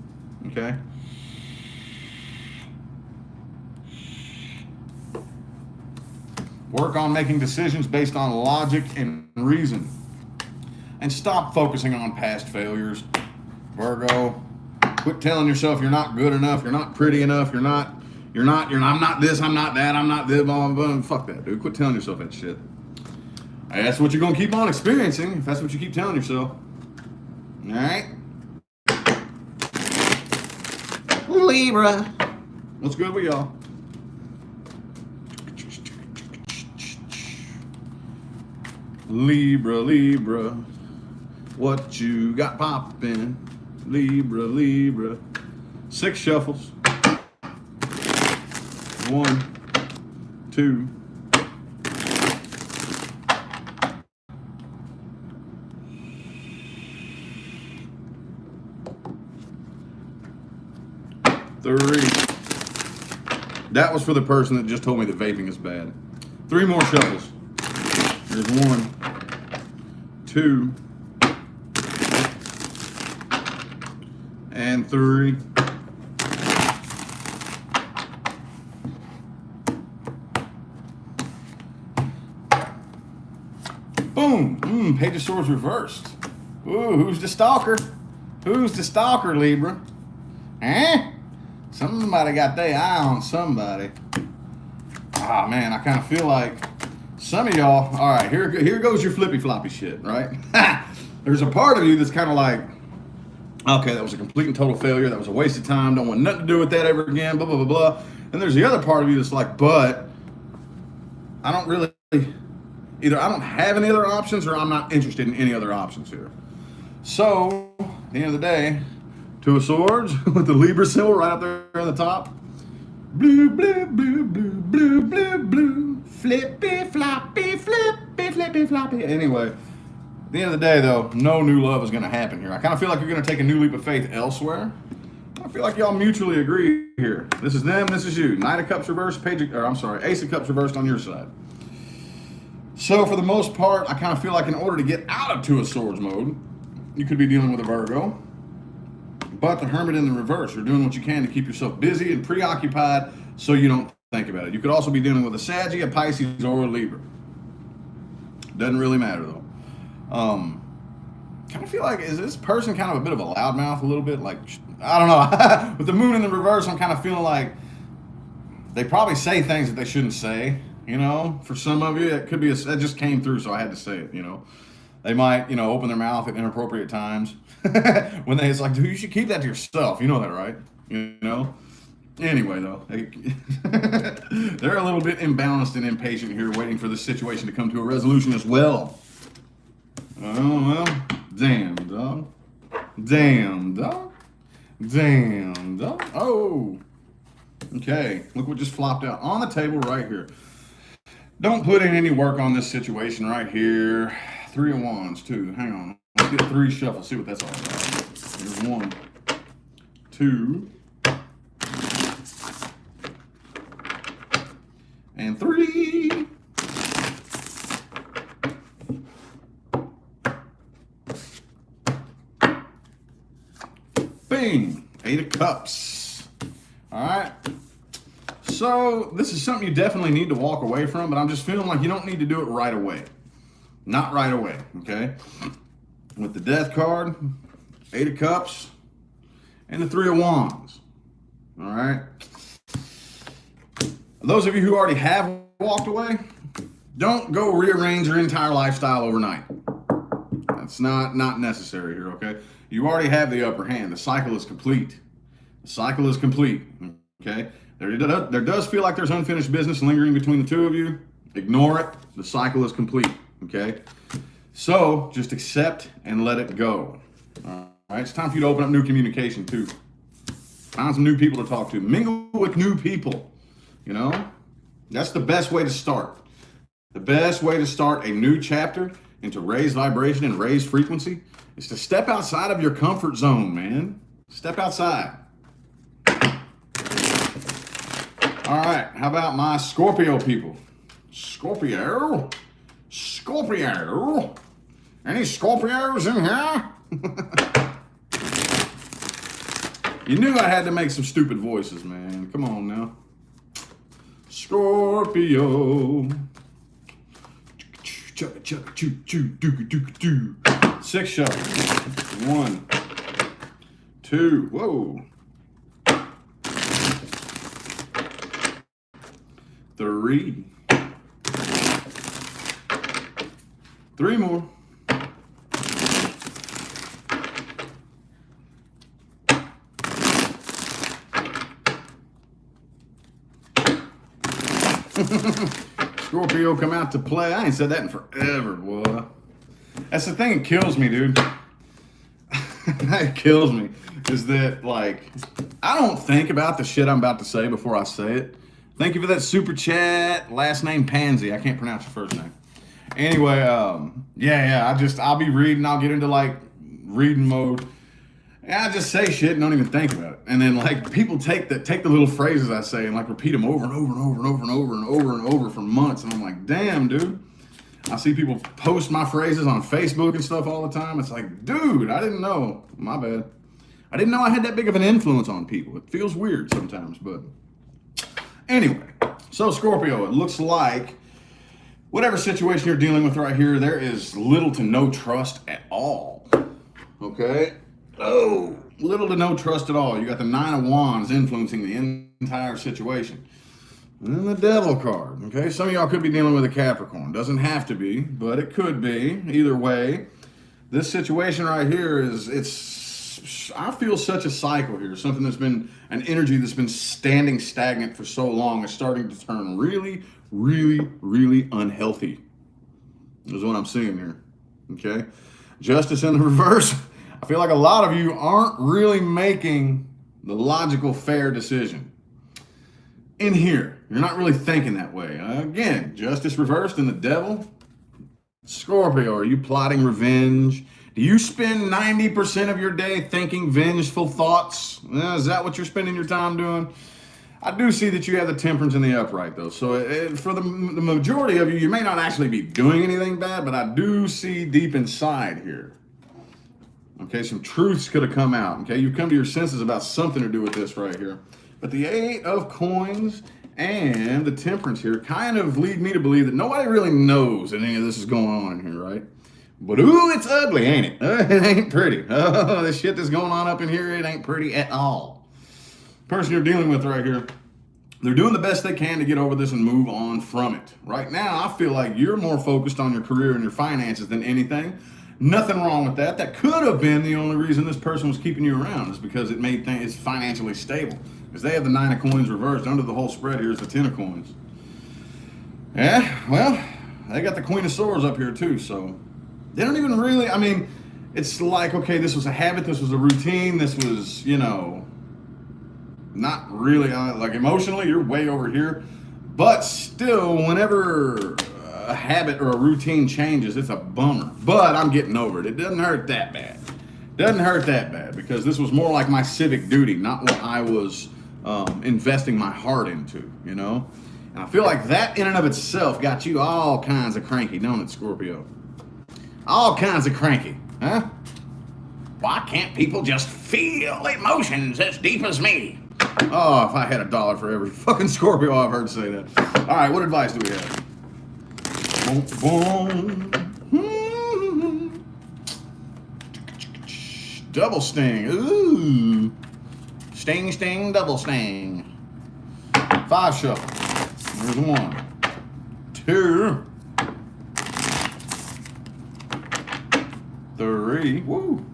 [SPEAKER 1] okay? Work on making decisions based on logic and reason. And stop focusing on past failures. Virgo, quit telling yourself you're not good enough, you're not pretty enough, I'm not this, I'm not that, I'm not this, blah, blah, blah. Fuck that, dude. Quit telling yourself that shit. That's what you're going to keep on experiencing if that's what you keep telling yourself. All right? Libra. What's good with y'all? Libra, Libra, what you got poppin'? Libra, Libra. 6 shuffles. 1, 2. That was for the person that just told me that vaping is bad. 3 more shuffles. There's 1, 2, and 3. Boom. Page of Swords reversed. Ooh, who's the stalker? Who's the stalker, Libra? Eh? Somebody got their eye on somebody. Ah, man, I kind of feel like some of y'all, all right, here goes your flippy floppy shit, right? There's a part of you that's kind of like, okay, that was a complete and total failure. That was a waste of time. Don't want nothing to do with that ever again, blah, blah, blah, blah. And there's the other part of you that's like, but I don't really, either I don't have any other options or I'm not interested in any other options here. So, at the end of the day, 2 of Swords with the Libra symbol right up there on the top. Blue, blue, blue, blue, blue, blue, blue. Flippy, floppy, flippy, flippy, floppy. Anyway, at the end of the day, though, no new love is going to happen here. I kind of feel like you're going to take a new leap of faith elsewhere. I feel like y'all mutually agree here. This is them, this is you. Knight of Cups reversed, Ace of Cups reversed on your side. So for the most part, I kind of feel like in order to get out of 2 of Swords mode, you could be dealing with a Virgo. But the Hermit in the reverse, you're doing what you can to keep yourself busy and preoccupied so you don't think about it. You could also be dealing with a Saggy, a Pisces, or a Libra. Doesn't really matter, though. Kind of feel like, is this person kind of a bit of a loudmouth a little bit? Like, I don't know. With the Moon in the reverse, I'm kind of feeling like they probably say things that they shouldn't say, you know? For some of you, it could be, that just came through, so I had to say it, you know? They might, you know, open their mouth at inappropriate times. When it's like, dude, you should keep that to yourself. You know that, right? You know? Anyway, though, they're a little bit imbalanced and impatient here, waiting for this situation to come to a resolution as well. Oh, well, damn, dog. Damn, dog. Damn, dog. Oh. Okay, look what just flopped out on the table right here. Don't put in any work on this situation right here. 3 of Wands, 2. Hang on. Let's get 3 shuffles, see what that's all about. Here's 1, 2, and 3. Bing! 8 of Cups. All right. So this is something you definitely need to walk away from, but I'm just feeling like you don't need to do it right away. Not right away, okay? With the Death card, 8 of Cups, and the 3 of Wands. All right? Those of you who already have walked away, don't go rearrange your entire lifestyle overnight. That's not necessary here, okay? You already have the upper hand. The cycle is complete. The cycle is complete, okay? There does feel like there's unfinished business lingering between the 2 of you. Ignore it. The cycle is complete, okay? So just accept and let it go. All right, it's time for you to open up new communication too. Find some new people to talk to. Mingle with new people, you know? That's the best way to start. The best way to start a new chapter and to raise vibration and raise frequency is to step outside of your comfort zone, man. Step outside. All right, how about my Scorpio people? Scorpio? Scorpio? Any Scorpios in here? You knew I had to make some stupid voices, man. Come on now. Scorpio. 6 shuffles. 1, 2. Whoa. 3. 3 more. 4. Scorpio come out to play. I ain't said that in forever, boy. That's the thing that kills me, dude. That kills me. Is that, like, I don't think about the shit I'm about to say before I say it. Thank you for that super chat. Last name Pansy. I can't pronounce your first name. Anyway, I'll be reading. I'll get into, like, reading mode. And I just say shit and don't even think about it. And then, like, people take the little phrases I say and, like, repeat them over and over and over and over and over and over and over for months. And I'm like, damn, dude. I see people post my phrases on Facebook and stuff all the time. It's like, dude, I didn't know. My bad. I didn't know I had that big of an influence on people. It feels weird sometimes, but anyway. So, Scorpio, it looks like whatever situation you're dealing with right here, there is little to no trust at all. Okay? Oh, little to no trust at all. You got the Nine of Wands influencing the entire situation. And then the Devil card. Okay, some of y'all could be dealing with a Capricorn. Doesn't have to be, but it could be. Either way, this situation right here I feel such a cycle here. Something that's been, an energy that's been standing stagnant for so long is starting to turn really, really, really unhealthy. Is what I'm seeing here. Okay, Justice in the reverse. I feel like a lot of you aren't really making the logical, fair decision. In here, you're not really thinking that way. Again, Justice reversed and the Devil. Scorpio, are you plotting revenge? Do you spend 90% of your day thinking vengeful thoughts? Is that what you're spending your time doing? I do see that you have the Temperance in the upright, though. So for the majority of you, you may not actually be doing anything bad, but I do see deep inside here. Okay, some truths could have come out. Okay, you've come to your senses about something to do with this right here. But the Eight of Coins and the Temperance here kind of lead me to believe that nobody really knows that any of this is going on in here, right? But ooh, it's ugly, ain't it? It ain't pretty. Oh, the shit that's going on up in here, it ain't pretty at all. Person you're dealing with right here, they're doing the best they can to get over this and move on from it. Right now, I feel like you're more focused on your career and your finances than anything. Nothing wrong with that. That could have been the only reason this person was keeping you around, is because it made things financially stable. Because they have the Nine of Coins reversed. Under the whole spread here is the Ten of Coins. Yeah, well, they got the Queen of Swords up here too, so they don't even really, I mean, it's like, okay, this was a habit, this was a routine, this was, you know, not really, like emotionally, you're way over here. But still, whenever a habit or a routine changes, it's a bummer. But I'm getting over it. It doesn't hurt that bad. Doesn't hurt that bad, because this was more like my civic duty, not what I was investing my heart into, you know? And I feel like that in and of itself got you all kinds of cranky, don't it, Scorpio? All kinds of cranky, huh? Why can't people just feel emotions as deep as me? Oh, if I had $1 for every fucking Scorpio I've heard say that. All right, what advice do we have? Boom, boom. Double sting. Ooh. Sting, sting, double sting. 5 shuffle. There's 1, 2, 3. Woo.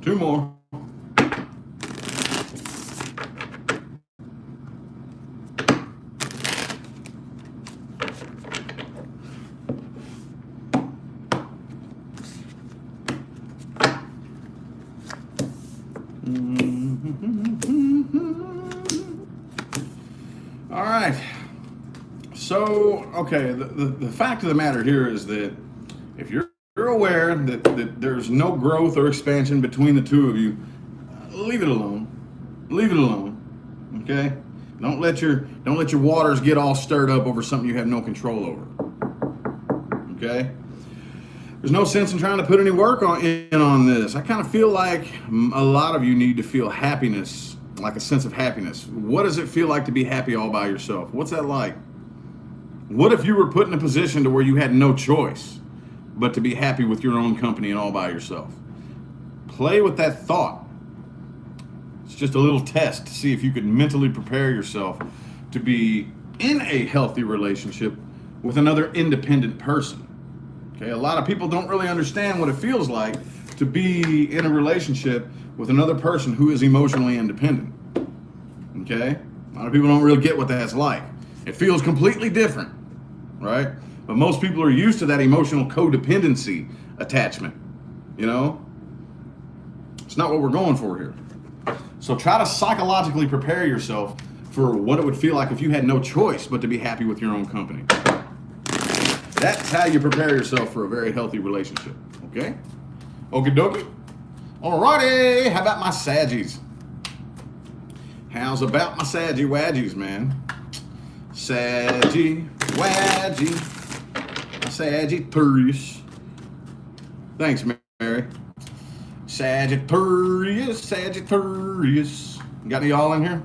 [SPEAKER 1] 2 more. All right. So, okay, the fact of the matter here is that if you're aware that there's no growth or expansion between the two of you, leave it alone. Leave it alone. Okay? Don't let your waters get all stirred up over something you have no control over. Okay? There's no sense in trying to put any work on this. I kind of feel like a lot of you need to feel happiness, like a sense of happiness. What does it feel like to be happy all by yourself? What's that like? What if you were put in a position to where you had no choice but to be happy with your own company and all by yourself? Play with that thought. It's just a little test to see if you could mentally prepare yourself to be in a healthy relationship with another independent person. Okay, a lot of people don't really understand what it feels like to be in a relationship with another person who is emotionally independent. Okay? A lot of people don't really get what that's like. It feels completely different, right? But most people are used to that emotional codependency attachment, you know? It's not what we're going for here. So try to psychologically prepare yourself for what it would feel like if you had no choice but to be happy with your own company. That's how you prepare yourself for a very healthy relationship, okay? Okie dokie. Alrighty, how about my Saggies? How's about my Saggy Wadgies, man? Saggy Wadgy. Sagittarius. Thanks, Mary. Sagittarius, Sagittarius. Got any y'all in here?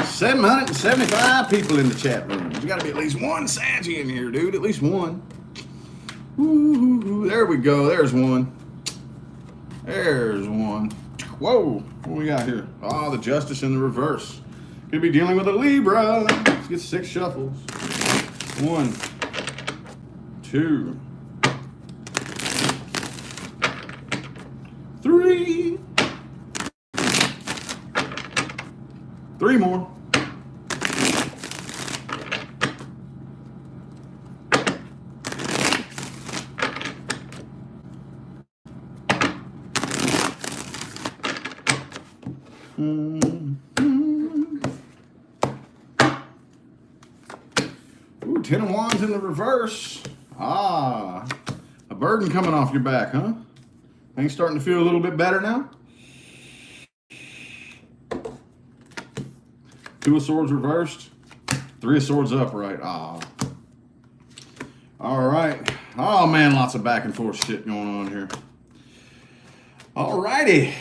[SPEAKER 1] 775 people in the chat room. There's got to be at least one Saggy in here, dude. At least one. Ooh, there we go. There's one. There's one. Whoa. What we got here? Oh, the Justice in the reverse. Could be dealing with a Libra. Let's get 6 shuffles. 1, 2, 3. 3 more. Ooh, 10 of Wands in the reverse. Ah, a burden coming off your back, huh? Things starting to feel a little bit better now? 2 of Swords reversed. 3 of Swords upright. Ah. All right. Oh, man, lots of back and forth shit going on here. All righty.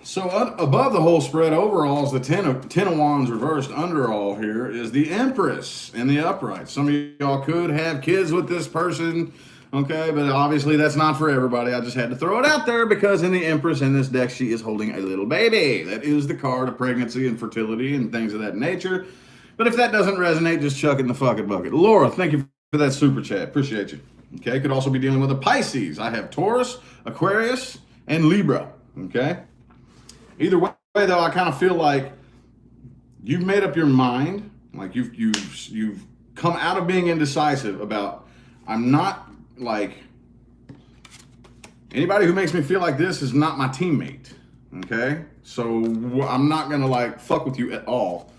[SPEAKER 1] So above the whole spread overall is the 10 of Wands reversed. Under all here is the Empress in the upright. Some of y'all could have kids with this person, okay? But obviously that's not for everybody. I just had to throw it out there because in the Empress in this deck, she is holding a little baby. That is the card of pregnancy and fertility and things of that nature. But if that doesn't resonate, just chuck it in the fucking bucket. Laura, thank you for that super chat. Appreciate you. Okay, could also be dealing with a Pisces. I have Taurus, Aquarius, and Libra, okay? Either way, though, I kind of feel like you've made up your mind, like you've come out of being indecisive about, I'm not like, anybody who makes me feel like this is not my teammate, okay? So I'm not gonna like fuck with you at all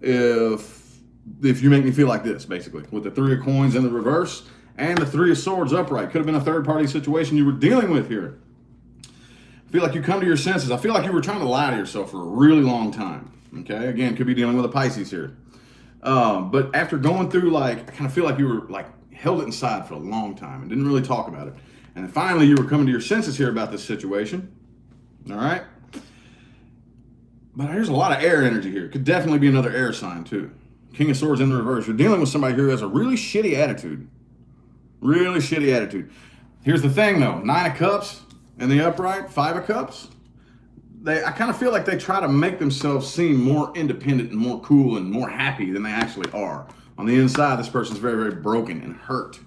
[SPEAKER 1] if you make me feel like this, basically, with the 3 of Coins in the reverse and the 3 of Swords upright. Could have been a third-party situation you were dealing with here. I feel like you come to your senses. I feel like you were trying to lie to yourself for a really long time. Okay, again, could be dealing with a Pisces here. But after going through, like, I kind of feel like you were like held it inside for a long time and didn't really talk about it. And then finally you were coming to your senses here about this situation. All right. But here's a lot of air energy here. Could definitely be another air sign too. King of Swords in the reverse. You're dealing with somebody who has a really shitty attitude. Really shitty attitude. Here's the thing though, 9 of Cups. And the upright, 5 of Cups, I kind of feel like they try to make themselves seem more independent and more cool and more happy than they actually are. On the inside, this person's very, very broken and hurt.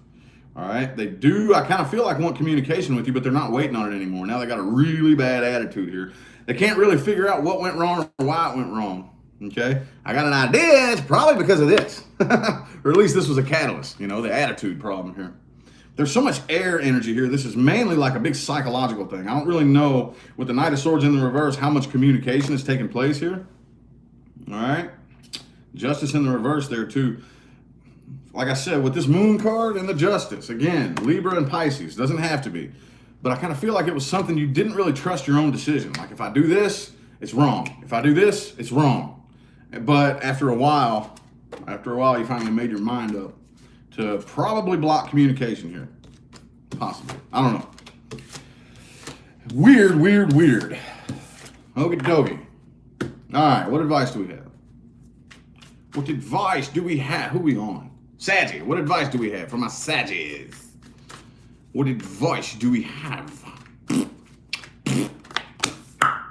[SPEAKER 1] All right? They do, I kind of feel like want communication with you, but they're not waiting on it anymore. Now they got a really bad attitude here. They can't really figure out what went wrong or why it went wrong. Okay? I got an idea. It's probably because of this. Or at least this was a catalyst, you know, the attitude problem here. There's so much air energy here. This is mainly like a big psychological thing. I don't really know, with the Knight of Swords in the reverse, how much communication is taking place here. All right. Justice in the reverse there too. Like I said, with this Moon card and the Justice, again, Libra and Pisces, doesn't have to be. But I kind of feel like it was something you didn't really trust your own decision. Like, if I do this, it's wrong. If I do this, it's wrong. But after a while, you finally made your mind up to probably block communication here. Possibly. I don't know. Weird. Okie dokie. All right, what advice do we have? What advice do we have? Who we on? Saggy. What advice do we have for my Saggies? What advice do we have?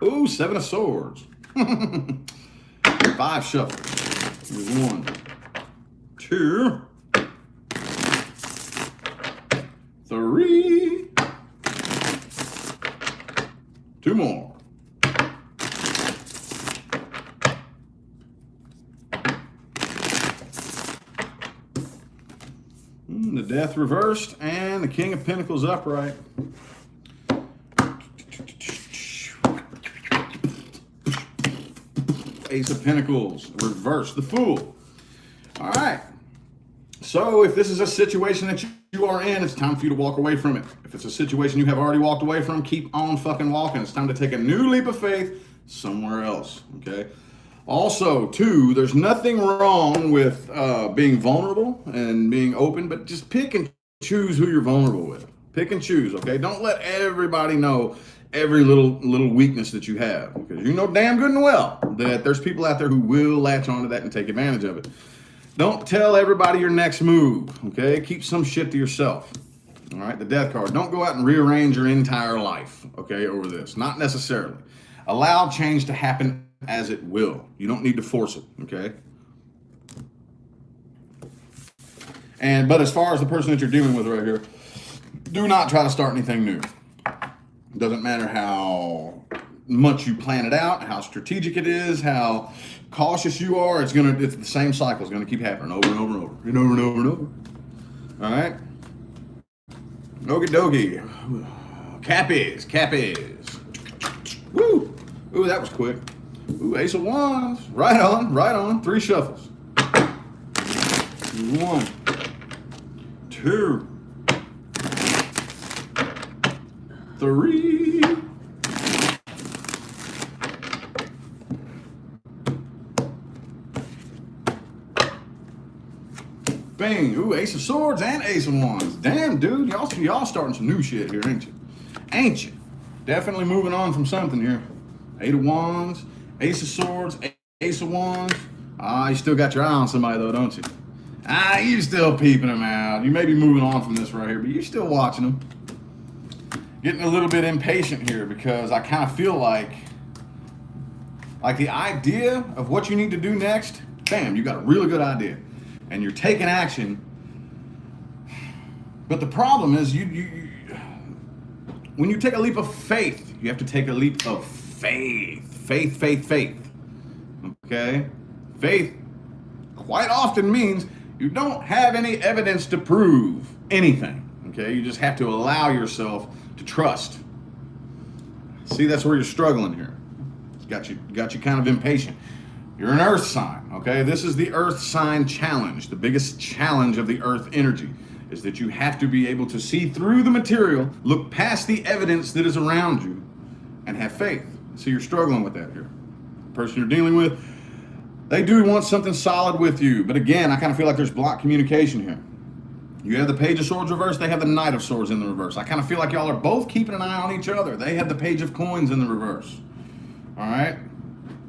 [SPEAKER 1] Ooh, 7 of Swords. 5 shuffles. Here's 1, 2, 3. 2 more. The Death reversed and the King of Pentacles upright. Ace of Pentacles reversed, the Fool. All right. So if this is a situation that you are in, it's time for you to walk away from it. If it's a situation you have already walked away from, keep on fucking walking. It's time to take a new leap of faith somewhere else, okay? Also, too, there's nothing wrong with being vulnerable and being open, but just pick and choose who you're vulnerable with. Pick and choose, okay? Don't let everybody know every little weakness that you have, because you know damn good and well that there's people out there who will latch onto that and take advantage of it. Don't tell everybody your next move, okay? Keep some shit to yourself. All right, the Death card. Don't go out and rearrange your entire life, okay, over this. Not necessarily. Allow change to happen as it will. You don't need to force it, okay? But as far as the person that you're dealing with right here, do not try to start anything new. It doesn't matter how much you plan it out, how strategic it is, how cautious you are, it's the same cycle is gonna keep happening over and over and over and over and over and over. All right. Okie dokie. Cappies. Woo! Ooh, that was quick. Ooh, Ace of Wands. Right on. 3 shuffles. 1, 2, 3. Bang. Ooh, Ace of Swords and Ace of Wands. Damn, dude. Y'all starting some new shit here, ain't you? Definitely moving on from something here. 8 of Wands, Ace of Swords, Ace of Wands. You still got your eye on somebody though, don't you? You still peeping them out. You may be moving on from this right here, but you're still watching them. Getting a little bit impatient here because I kind of feel like the idea of what you need to do next, bam, you got a really good idea. And you're taking action. But the problem is when you take a leap of faith, you have to take a leap of faith. Faith. Okay? Faith quite often means you don't have any evidence to prove anything. Okay? You just have to allow yourself to trust. See, that's where you're struggling here. It's got you kind of impatient. You're an earth sign, okay? This is the earth sign challenge. The biggest challenge of the earth energy is that you have to be able to see through the material, look past the evidence that is around you, and have faith. So you're struggling with that here. The person you're dealing with, they do want something solid with you. But again, I kind of feel like there's blocked communication here. You have the Page of Swords reversed, they have the Knight of Swords in the reverse. I kind of feel like y'all are both keeping an eye on each other. They have the Page of Coins in the reverse. All right?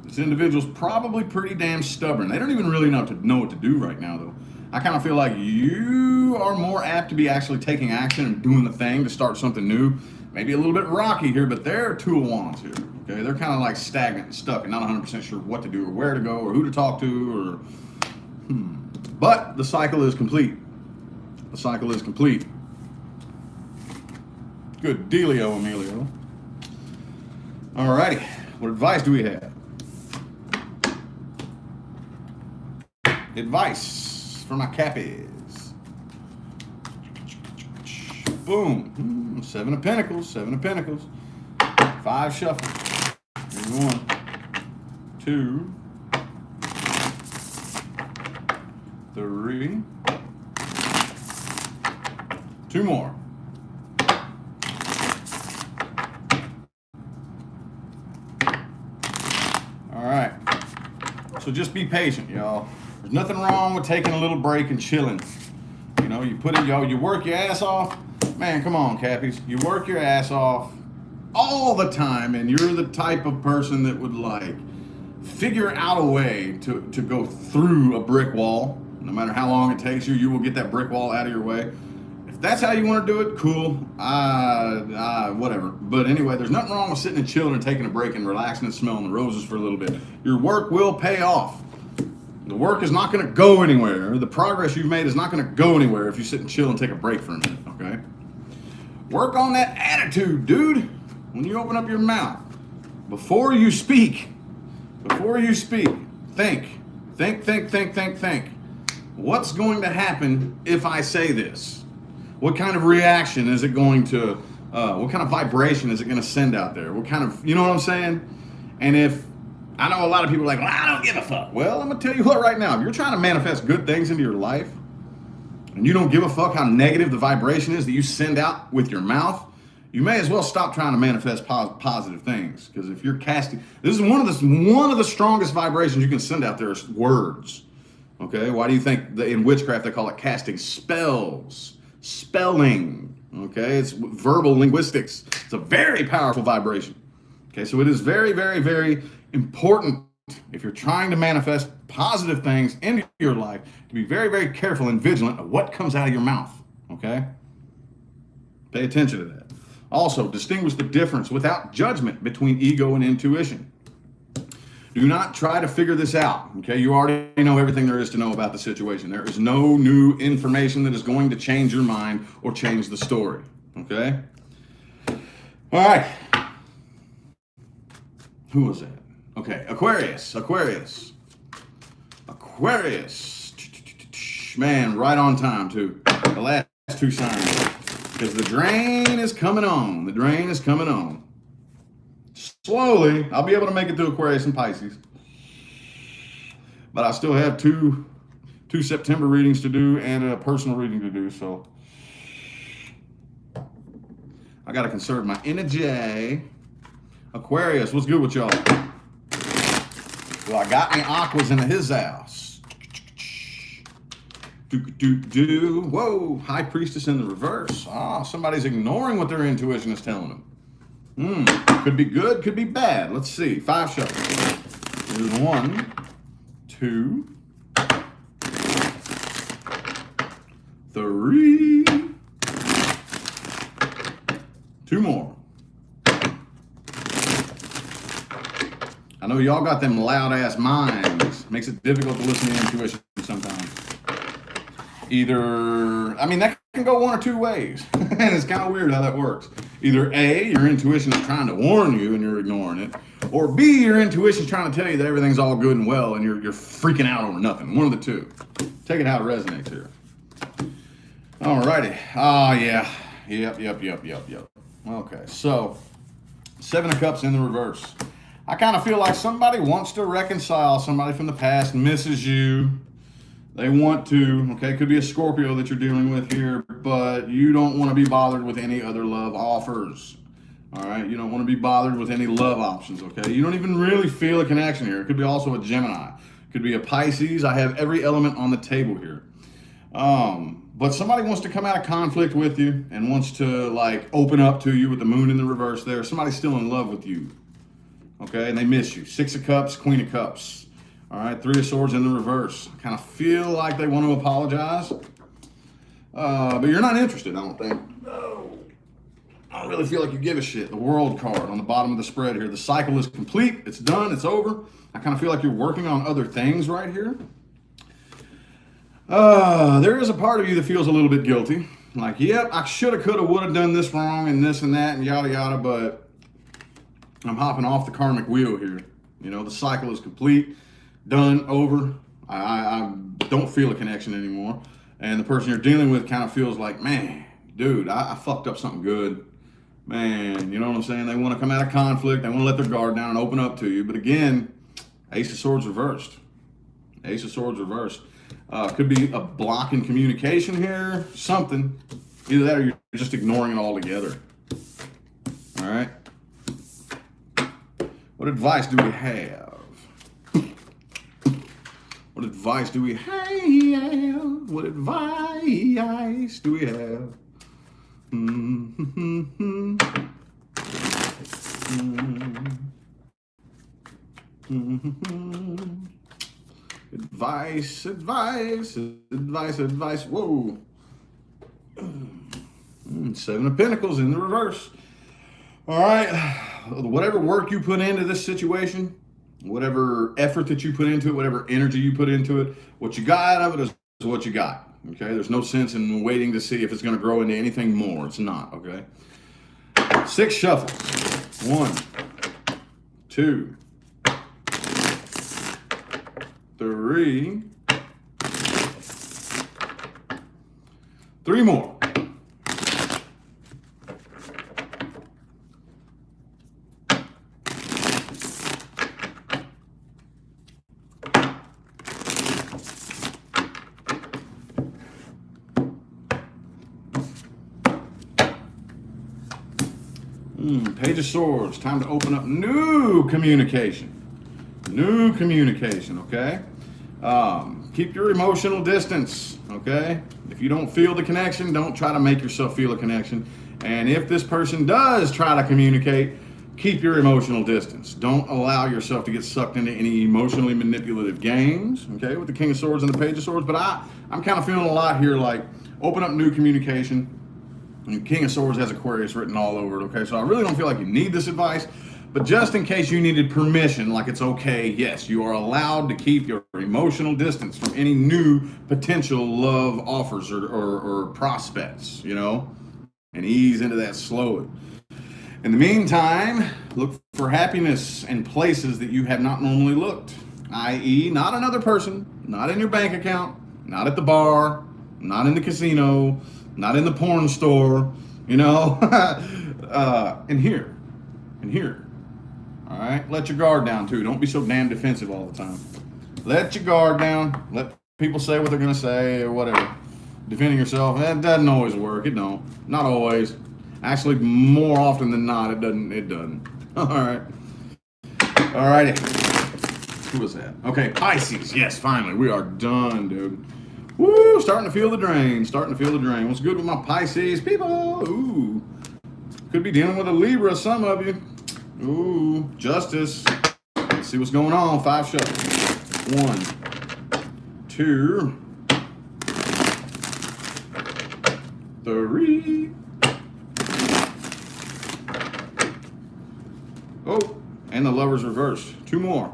[SPEAKER 1] This individual's probably pretty damn stubborn. They don't even really know what to do right now, though. I kind of feel like you are more apt to be actually taking action and doing the thing to start something new. Maybe a little bit rocky here, but they're 2 of Wands here. Okay, they're kind of like stagnant and stuck and not 100% sure what to do or where to go or who to talk to or. But the cycle is complete. The cycle is complete. Good dealio, Emilio. Alrighty, what advice do we have? Advice for my Cappies. Boom. 7 of Pentacles. 5 shuffles. Here's 1, 2, 3. 2 more. All right. So just be patient, y'all. There's nothing wrong with taking a little break and chilling. You know, you work your ass off. Man, come on, Cappies. You work your ass off all the time, and you're the type of person that would like figure out a way to go through a brick wall. No matter how long it takes you, you will get that brick wall out of your way. If that's how you want to do it, cool. Whatever. But anyway, there's nothing wrong with sitting and chilling and taking a break and relaxing and smelling the roses for a little bit. Your work will pay off. The work is not going to go anywhere. The progress you've made is not going to go anywhere if you sit and chill and take a break for a minute, okay? Work on that attitude, dude. When you open up your mouth, before you speak, think. What's going to happen if I say this? What kind of reaction is it going to, what kind of vibration is it going to send out there? What kind of, you know what I'm saying? And if, I know a lot of people are like, well, I don't give a fuck. Well, I'm going to tell you what right now. If you're trying to manifest good things into your life, and you don't give a fuck how negative the vibration is that you send out with your mouth, you may as well stop trying to manifest positive things. Because if you're casting, this is one of the strongest vibrations you can send out there is words. Okay, why do you think that in witchcraft they call it casting spells? Spelling. Okay, it's verbal linguistics. It's a very powerful vibration. Okay, so it is very, very, very important if you're trying to manifest positive things into your life to be very, very careful and vigilant of what comes out of your mouth. Okay, pay attention to that. Also, distinguish the difference without judgment between ego and intuition. Do not try to figure this out, okay? You already know everything there is to know about the situation. There is no new information that is going to change your mind or change the story, okay? All right. Who was that? Okay, Aquarius. Man, right on time, too. The last two signs. Because the drain is coming on. Slowly, I'll be able to make it through Aquarius and Pisces. But I still have two September readings to do and a personal reading to do, so I got to conserve my energy. Aquarius, what's good with y'all? Well, I got me Aquas into his house. Whoa, High Priestess in the reverse. Somebody's ignoring what their intuition is telling them. Could be good, could be bad. Let's see. 5 shuffles. Here's 1, 2, 3. 2 more. I know y'all got them loud ass minds. Makes it difficult to listen to intuition sometimes. That can go one or two ways. And it's kind of weird how that works. Either A, your intuition is trying to warn you and you're ignoring it, or B, your intuition is trying to tell you that everything's all good and well and you're freaking out over nothing. One of the two. Take it how it resonates here. Alrighty. Yeah. Yep. Okay, so 7 of Cups in the reverse. I kind of feel like somebody wants to reconcile, somebody from the past misses you. They want to, okay, could be a Scorpio that you're dealing with here, but you don't want to be bothered with any other love offers. All right, you don't want to be bothered with any love options, okay? You don't even really feel a connection here. It could be also a Gemini. It could be a Pisces. I have every element on the table here. But somebody wants to come out of conflict with you and wants to like open up to you with the moon in the reverse there. Somebody's still in love with you, okay? And they miss you. 6 of Cups, Queen of Cups. All right, 3 of Swords in the reverse. Kind of feel like they want to apologize. But you're not interested, I don't think. No. I don't really feel like you give a shit. The World card on the bottom of the spread here. The cycle is complete. It's done. It's over. I kind of feel like you're working on other things right here. There is a part of you that feels a little bit guilty. Like, yep, I should have, could have, would have done this wrong and this and that and yada, yada, but I'm hopping off the karmic wheel here. You know, the cycle is complete. Done, over. I don't feel a connection anymore. And the person you're dealing with kind of feels like, man, dude, I fucked up something good. Man, you know what I'm saying? They want to come out of conflict. They want to let their guard down and open up to you. But again, Ace of Swords reversed. Ace of Swords reversed. Could be a block in communication here. Something. Either that or you're just ignoring it altogether. All right? What advice do we have? What advice do we have? What advice do we have? Advice. Whoa. 7 of Pentacles in the reverse. All right. Whatever work you put into this situation, whatever effort that you put into it, whatever energy you put into it, what you got out of it is what you got. Okay, there's no sense in waiting to see if it's going to grow into anything more. It's not. Okay. 6 shuffles. 1, 2, 3, 3 more. Page of Swords, time to open up new communication. New communication, okay? Keep your emotional distance, okay? If you don't feel the connection, don't try to make yourself feel a connection. And if this person does try to communicate, keep your emotional distance. Don't allow yourself to get sucked into any emotionally manipulative games, okay? With the King of Swords and the Page of Swords. But I'm kind of feeling a lot here like open up new communication. And King of Swords has Aquarius written all over it, okay? So I really don't feel like you need this advice, but just in case you needed permission, like it's okay, yes, you are allowed to keep your emotional distance from any new potential love offers or prospects, you know, and ease into that slowly. In the meantime, look for happiness in places that you have not normally looked, i.e. not another person, not in your bank account, not at the bar, not in the casino, not in the porn store, you know, and here, all right? Let your guard down, too. Don't be so damn defensive all the time. Let your guard down. Let people say what they're going to say or whatever. Defending yourself, that doesn't always work. It don't. Not always. Actually, more often than not, it doesn't. All right. All righty. Who was that? Okay, Pisces. Yes, finally. We are done, dude. Woo, starting to feel the drain. What's good with my Pisces people? Ooh. Could be dealing with a Libra, some of you. Ooh, justice. Let's see what's going on. 5 shuffles. 1, 2, 3. Oh, and the Lover's reversed. 2 more.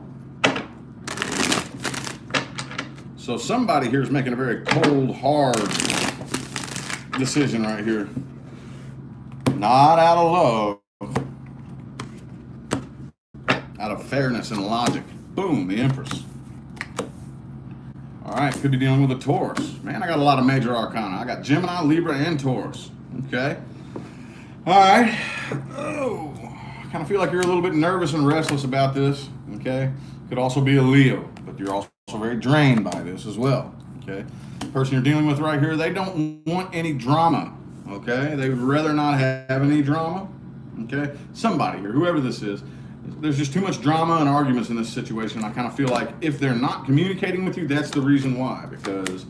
[SPEAKER 1] So somebody here is making a very cold, hard decision right here. Not out of love. Out of fairness and logic. Boom, the Empress. All right, could be dealing with a Taurus. Man, I got a lot of major arcana. I got Gemini, Libra, and Taurus. Okay. All right. Oh, I kind of feel like you're a little bit nervous and restless about this. Okay. Could also be a Leo, but you're also very drained by this as well, okay? The person you're dealing with right here, they don't want any drama, okay? They would rather not have any drama, okay? Somebody here, whoever this is, there's just too much drama and arguments in this situation. I kind of feel like if they're not communicating with you, that's the reason why, because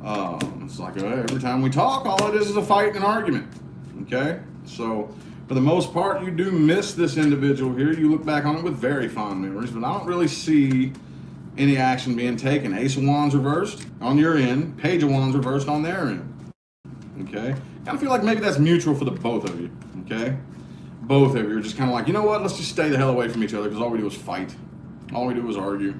[SPEAKER 1] it's like every time we talk, all it is a fight and an argument, okay? So for the most part, you do miss this individual here. You look back on it with very fond memories, but I don't really see any action being taken. Ace of Wands reversed on your end, Page of Wands reversed on their end. Okay? Kind of feel like maybe that's mutual for the both of you. Okay? Both of you are just kind of like, you know what? Let's just stay the hell away from each other because all we do is fight. All we do is argue.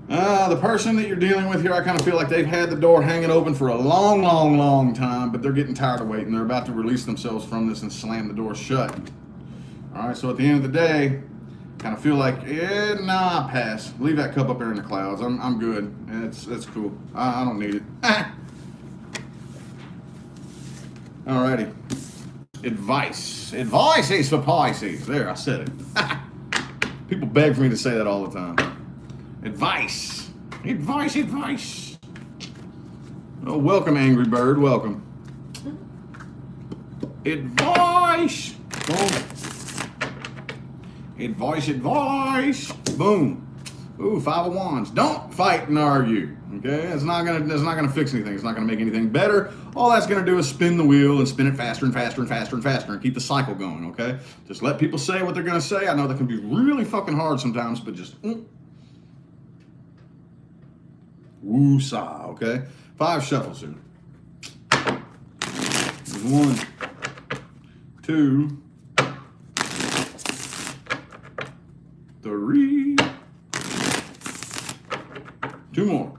[SPEAKER 1] The person that you're dealing with here, I kind of feel like they've had the door hanging open for a long, long, long time, but they're getting tired of waiting. They're about to release themselves from this and slam the door shut. All right, so at the end of the day, kind of feel like, nah, pass. Leave that cup up there in the clouds. I'm good. It's cool. I don't need it. Alrighty. Advice. Advice is for Pisces. There, I said it. People beg for me to say that all the time. Advice. Advice. Oh, welcome, Angry Bird. Welcome. Advice. Boom. Advice. Boom. Ooh, 5 of Wands. Don't fight and argue. Okay, it's not gonna fix anything. It's not gonna make anything better. All that's gonna do is spin the wheel and spin it faster and faster and faster and faster and keep the cycle going. Okay, just let people say what they're gonna say. I know that can be really fucking hard sometimes, but just woo-saw. Okay, 5 shuffles here. 1, 2, 3, 2 more.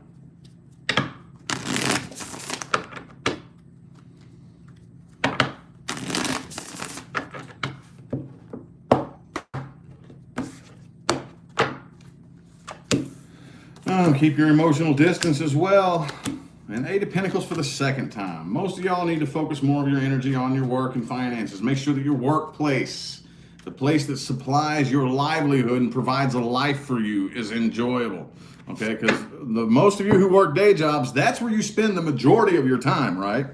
[SPEAKER 1] Keep your emotional distance as well. And Eight of Pentacles for the second time. Most of y'all need to focus more of your energy on your work and finances. Make sure that your workplace, the place that supplies your livelihood and provides a life for you, is enjoyable. Okay, because most of you who work day jobs, that's where you spend the majority of your time, right?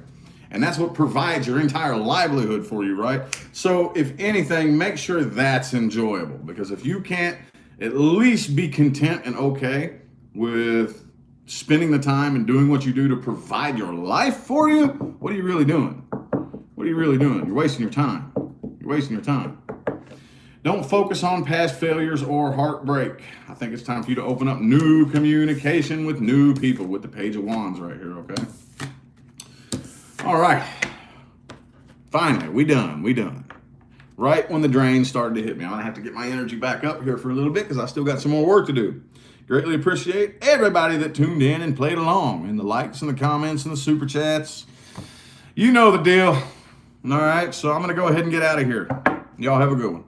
[SPEAKER 1] And that's what provides your entire livelihood for you, right? So if anything, make sure that's enjoyable. Because if you can't at least be content and okay with spending the time and doing what you do to provide your life for you, what are you really doing? What are you really doing? You're wasting your time. You're wasting your time. Don't focus on past failures or heartbreak. I think it's time for you to open up new communication with new people with the Page of Wands right here, okay? All right. Finally, we done. Right when the drain started to hit me. I'm going to have to get my energy back up here for a little bit because I still got some more work to do. Greatly appreciate everybody that tuned in and played along, and the likes and the comments and the super chats. You know the deal. All right, so I'm going to go ahead and get out of here. Y'all have a good one.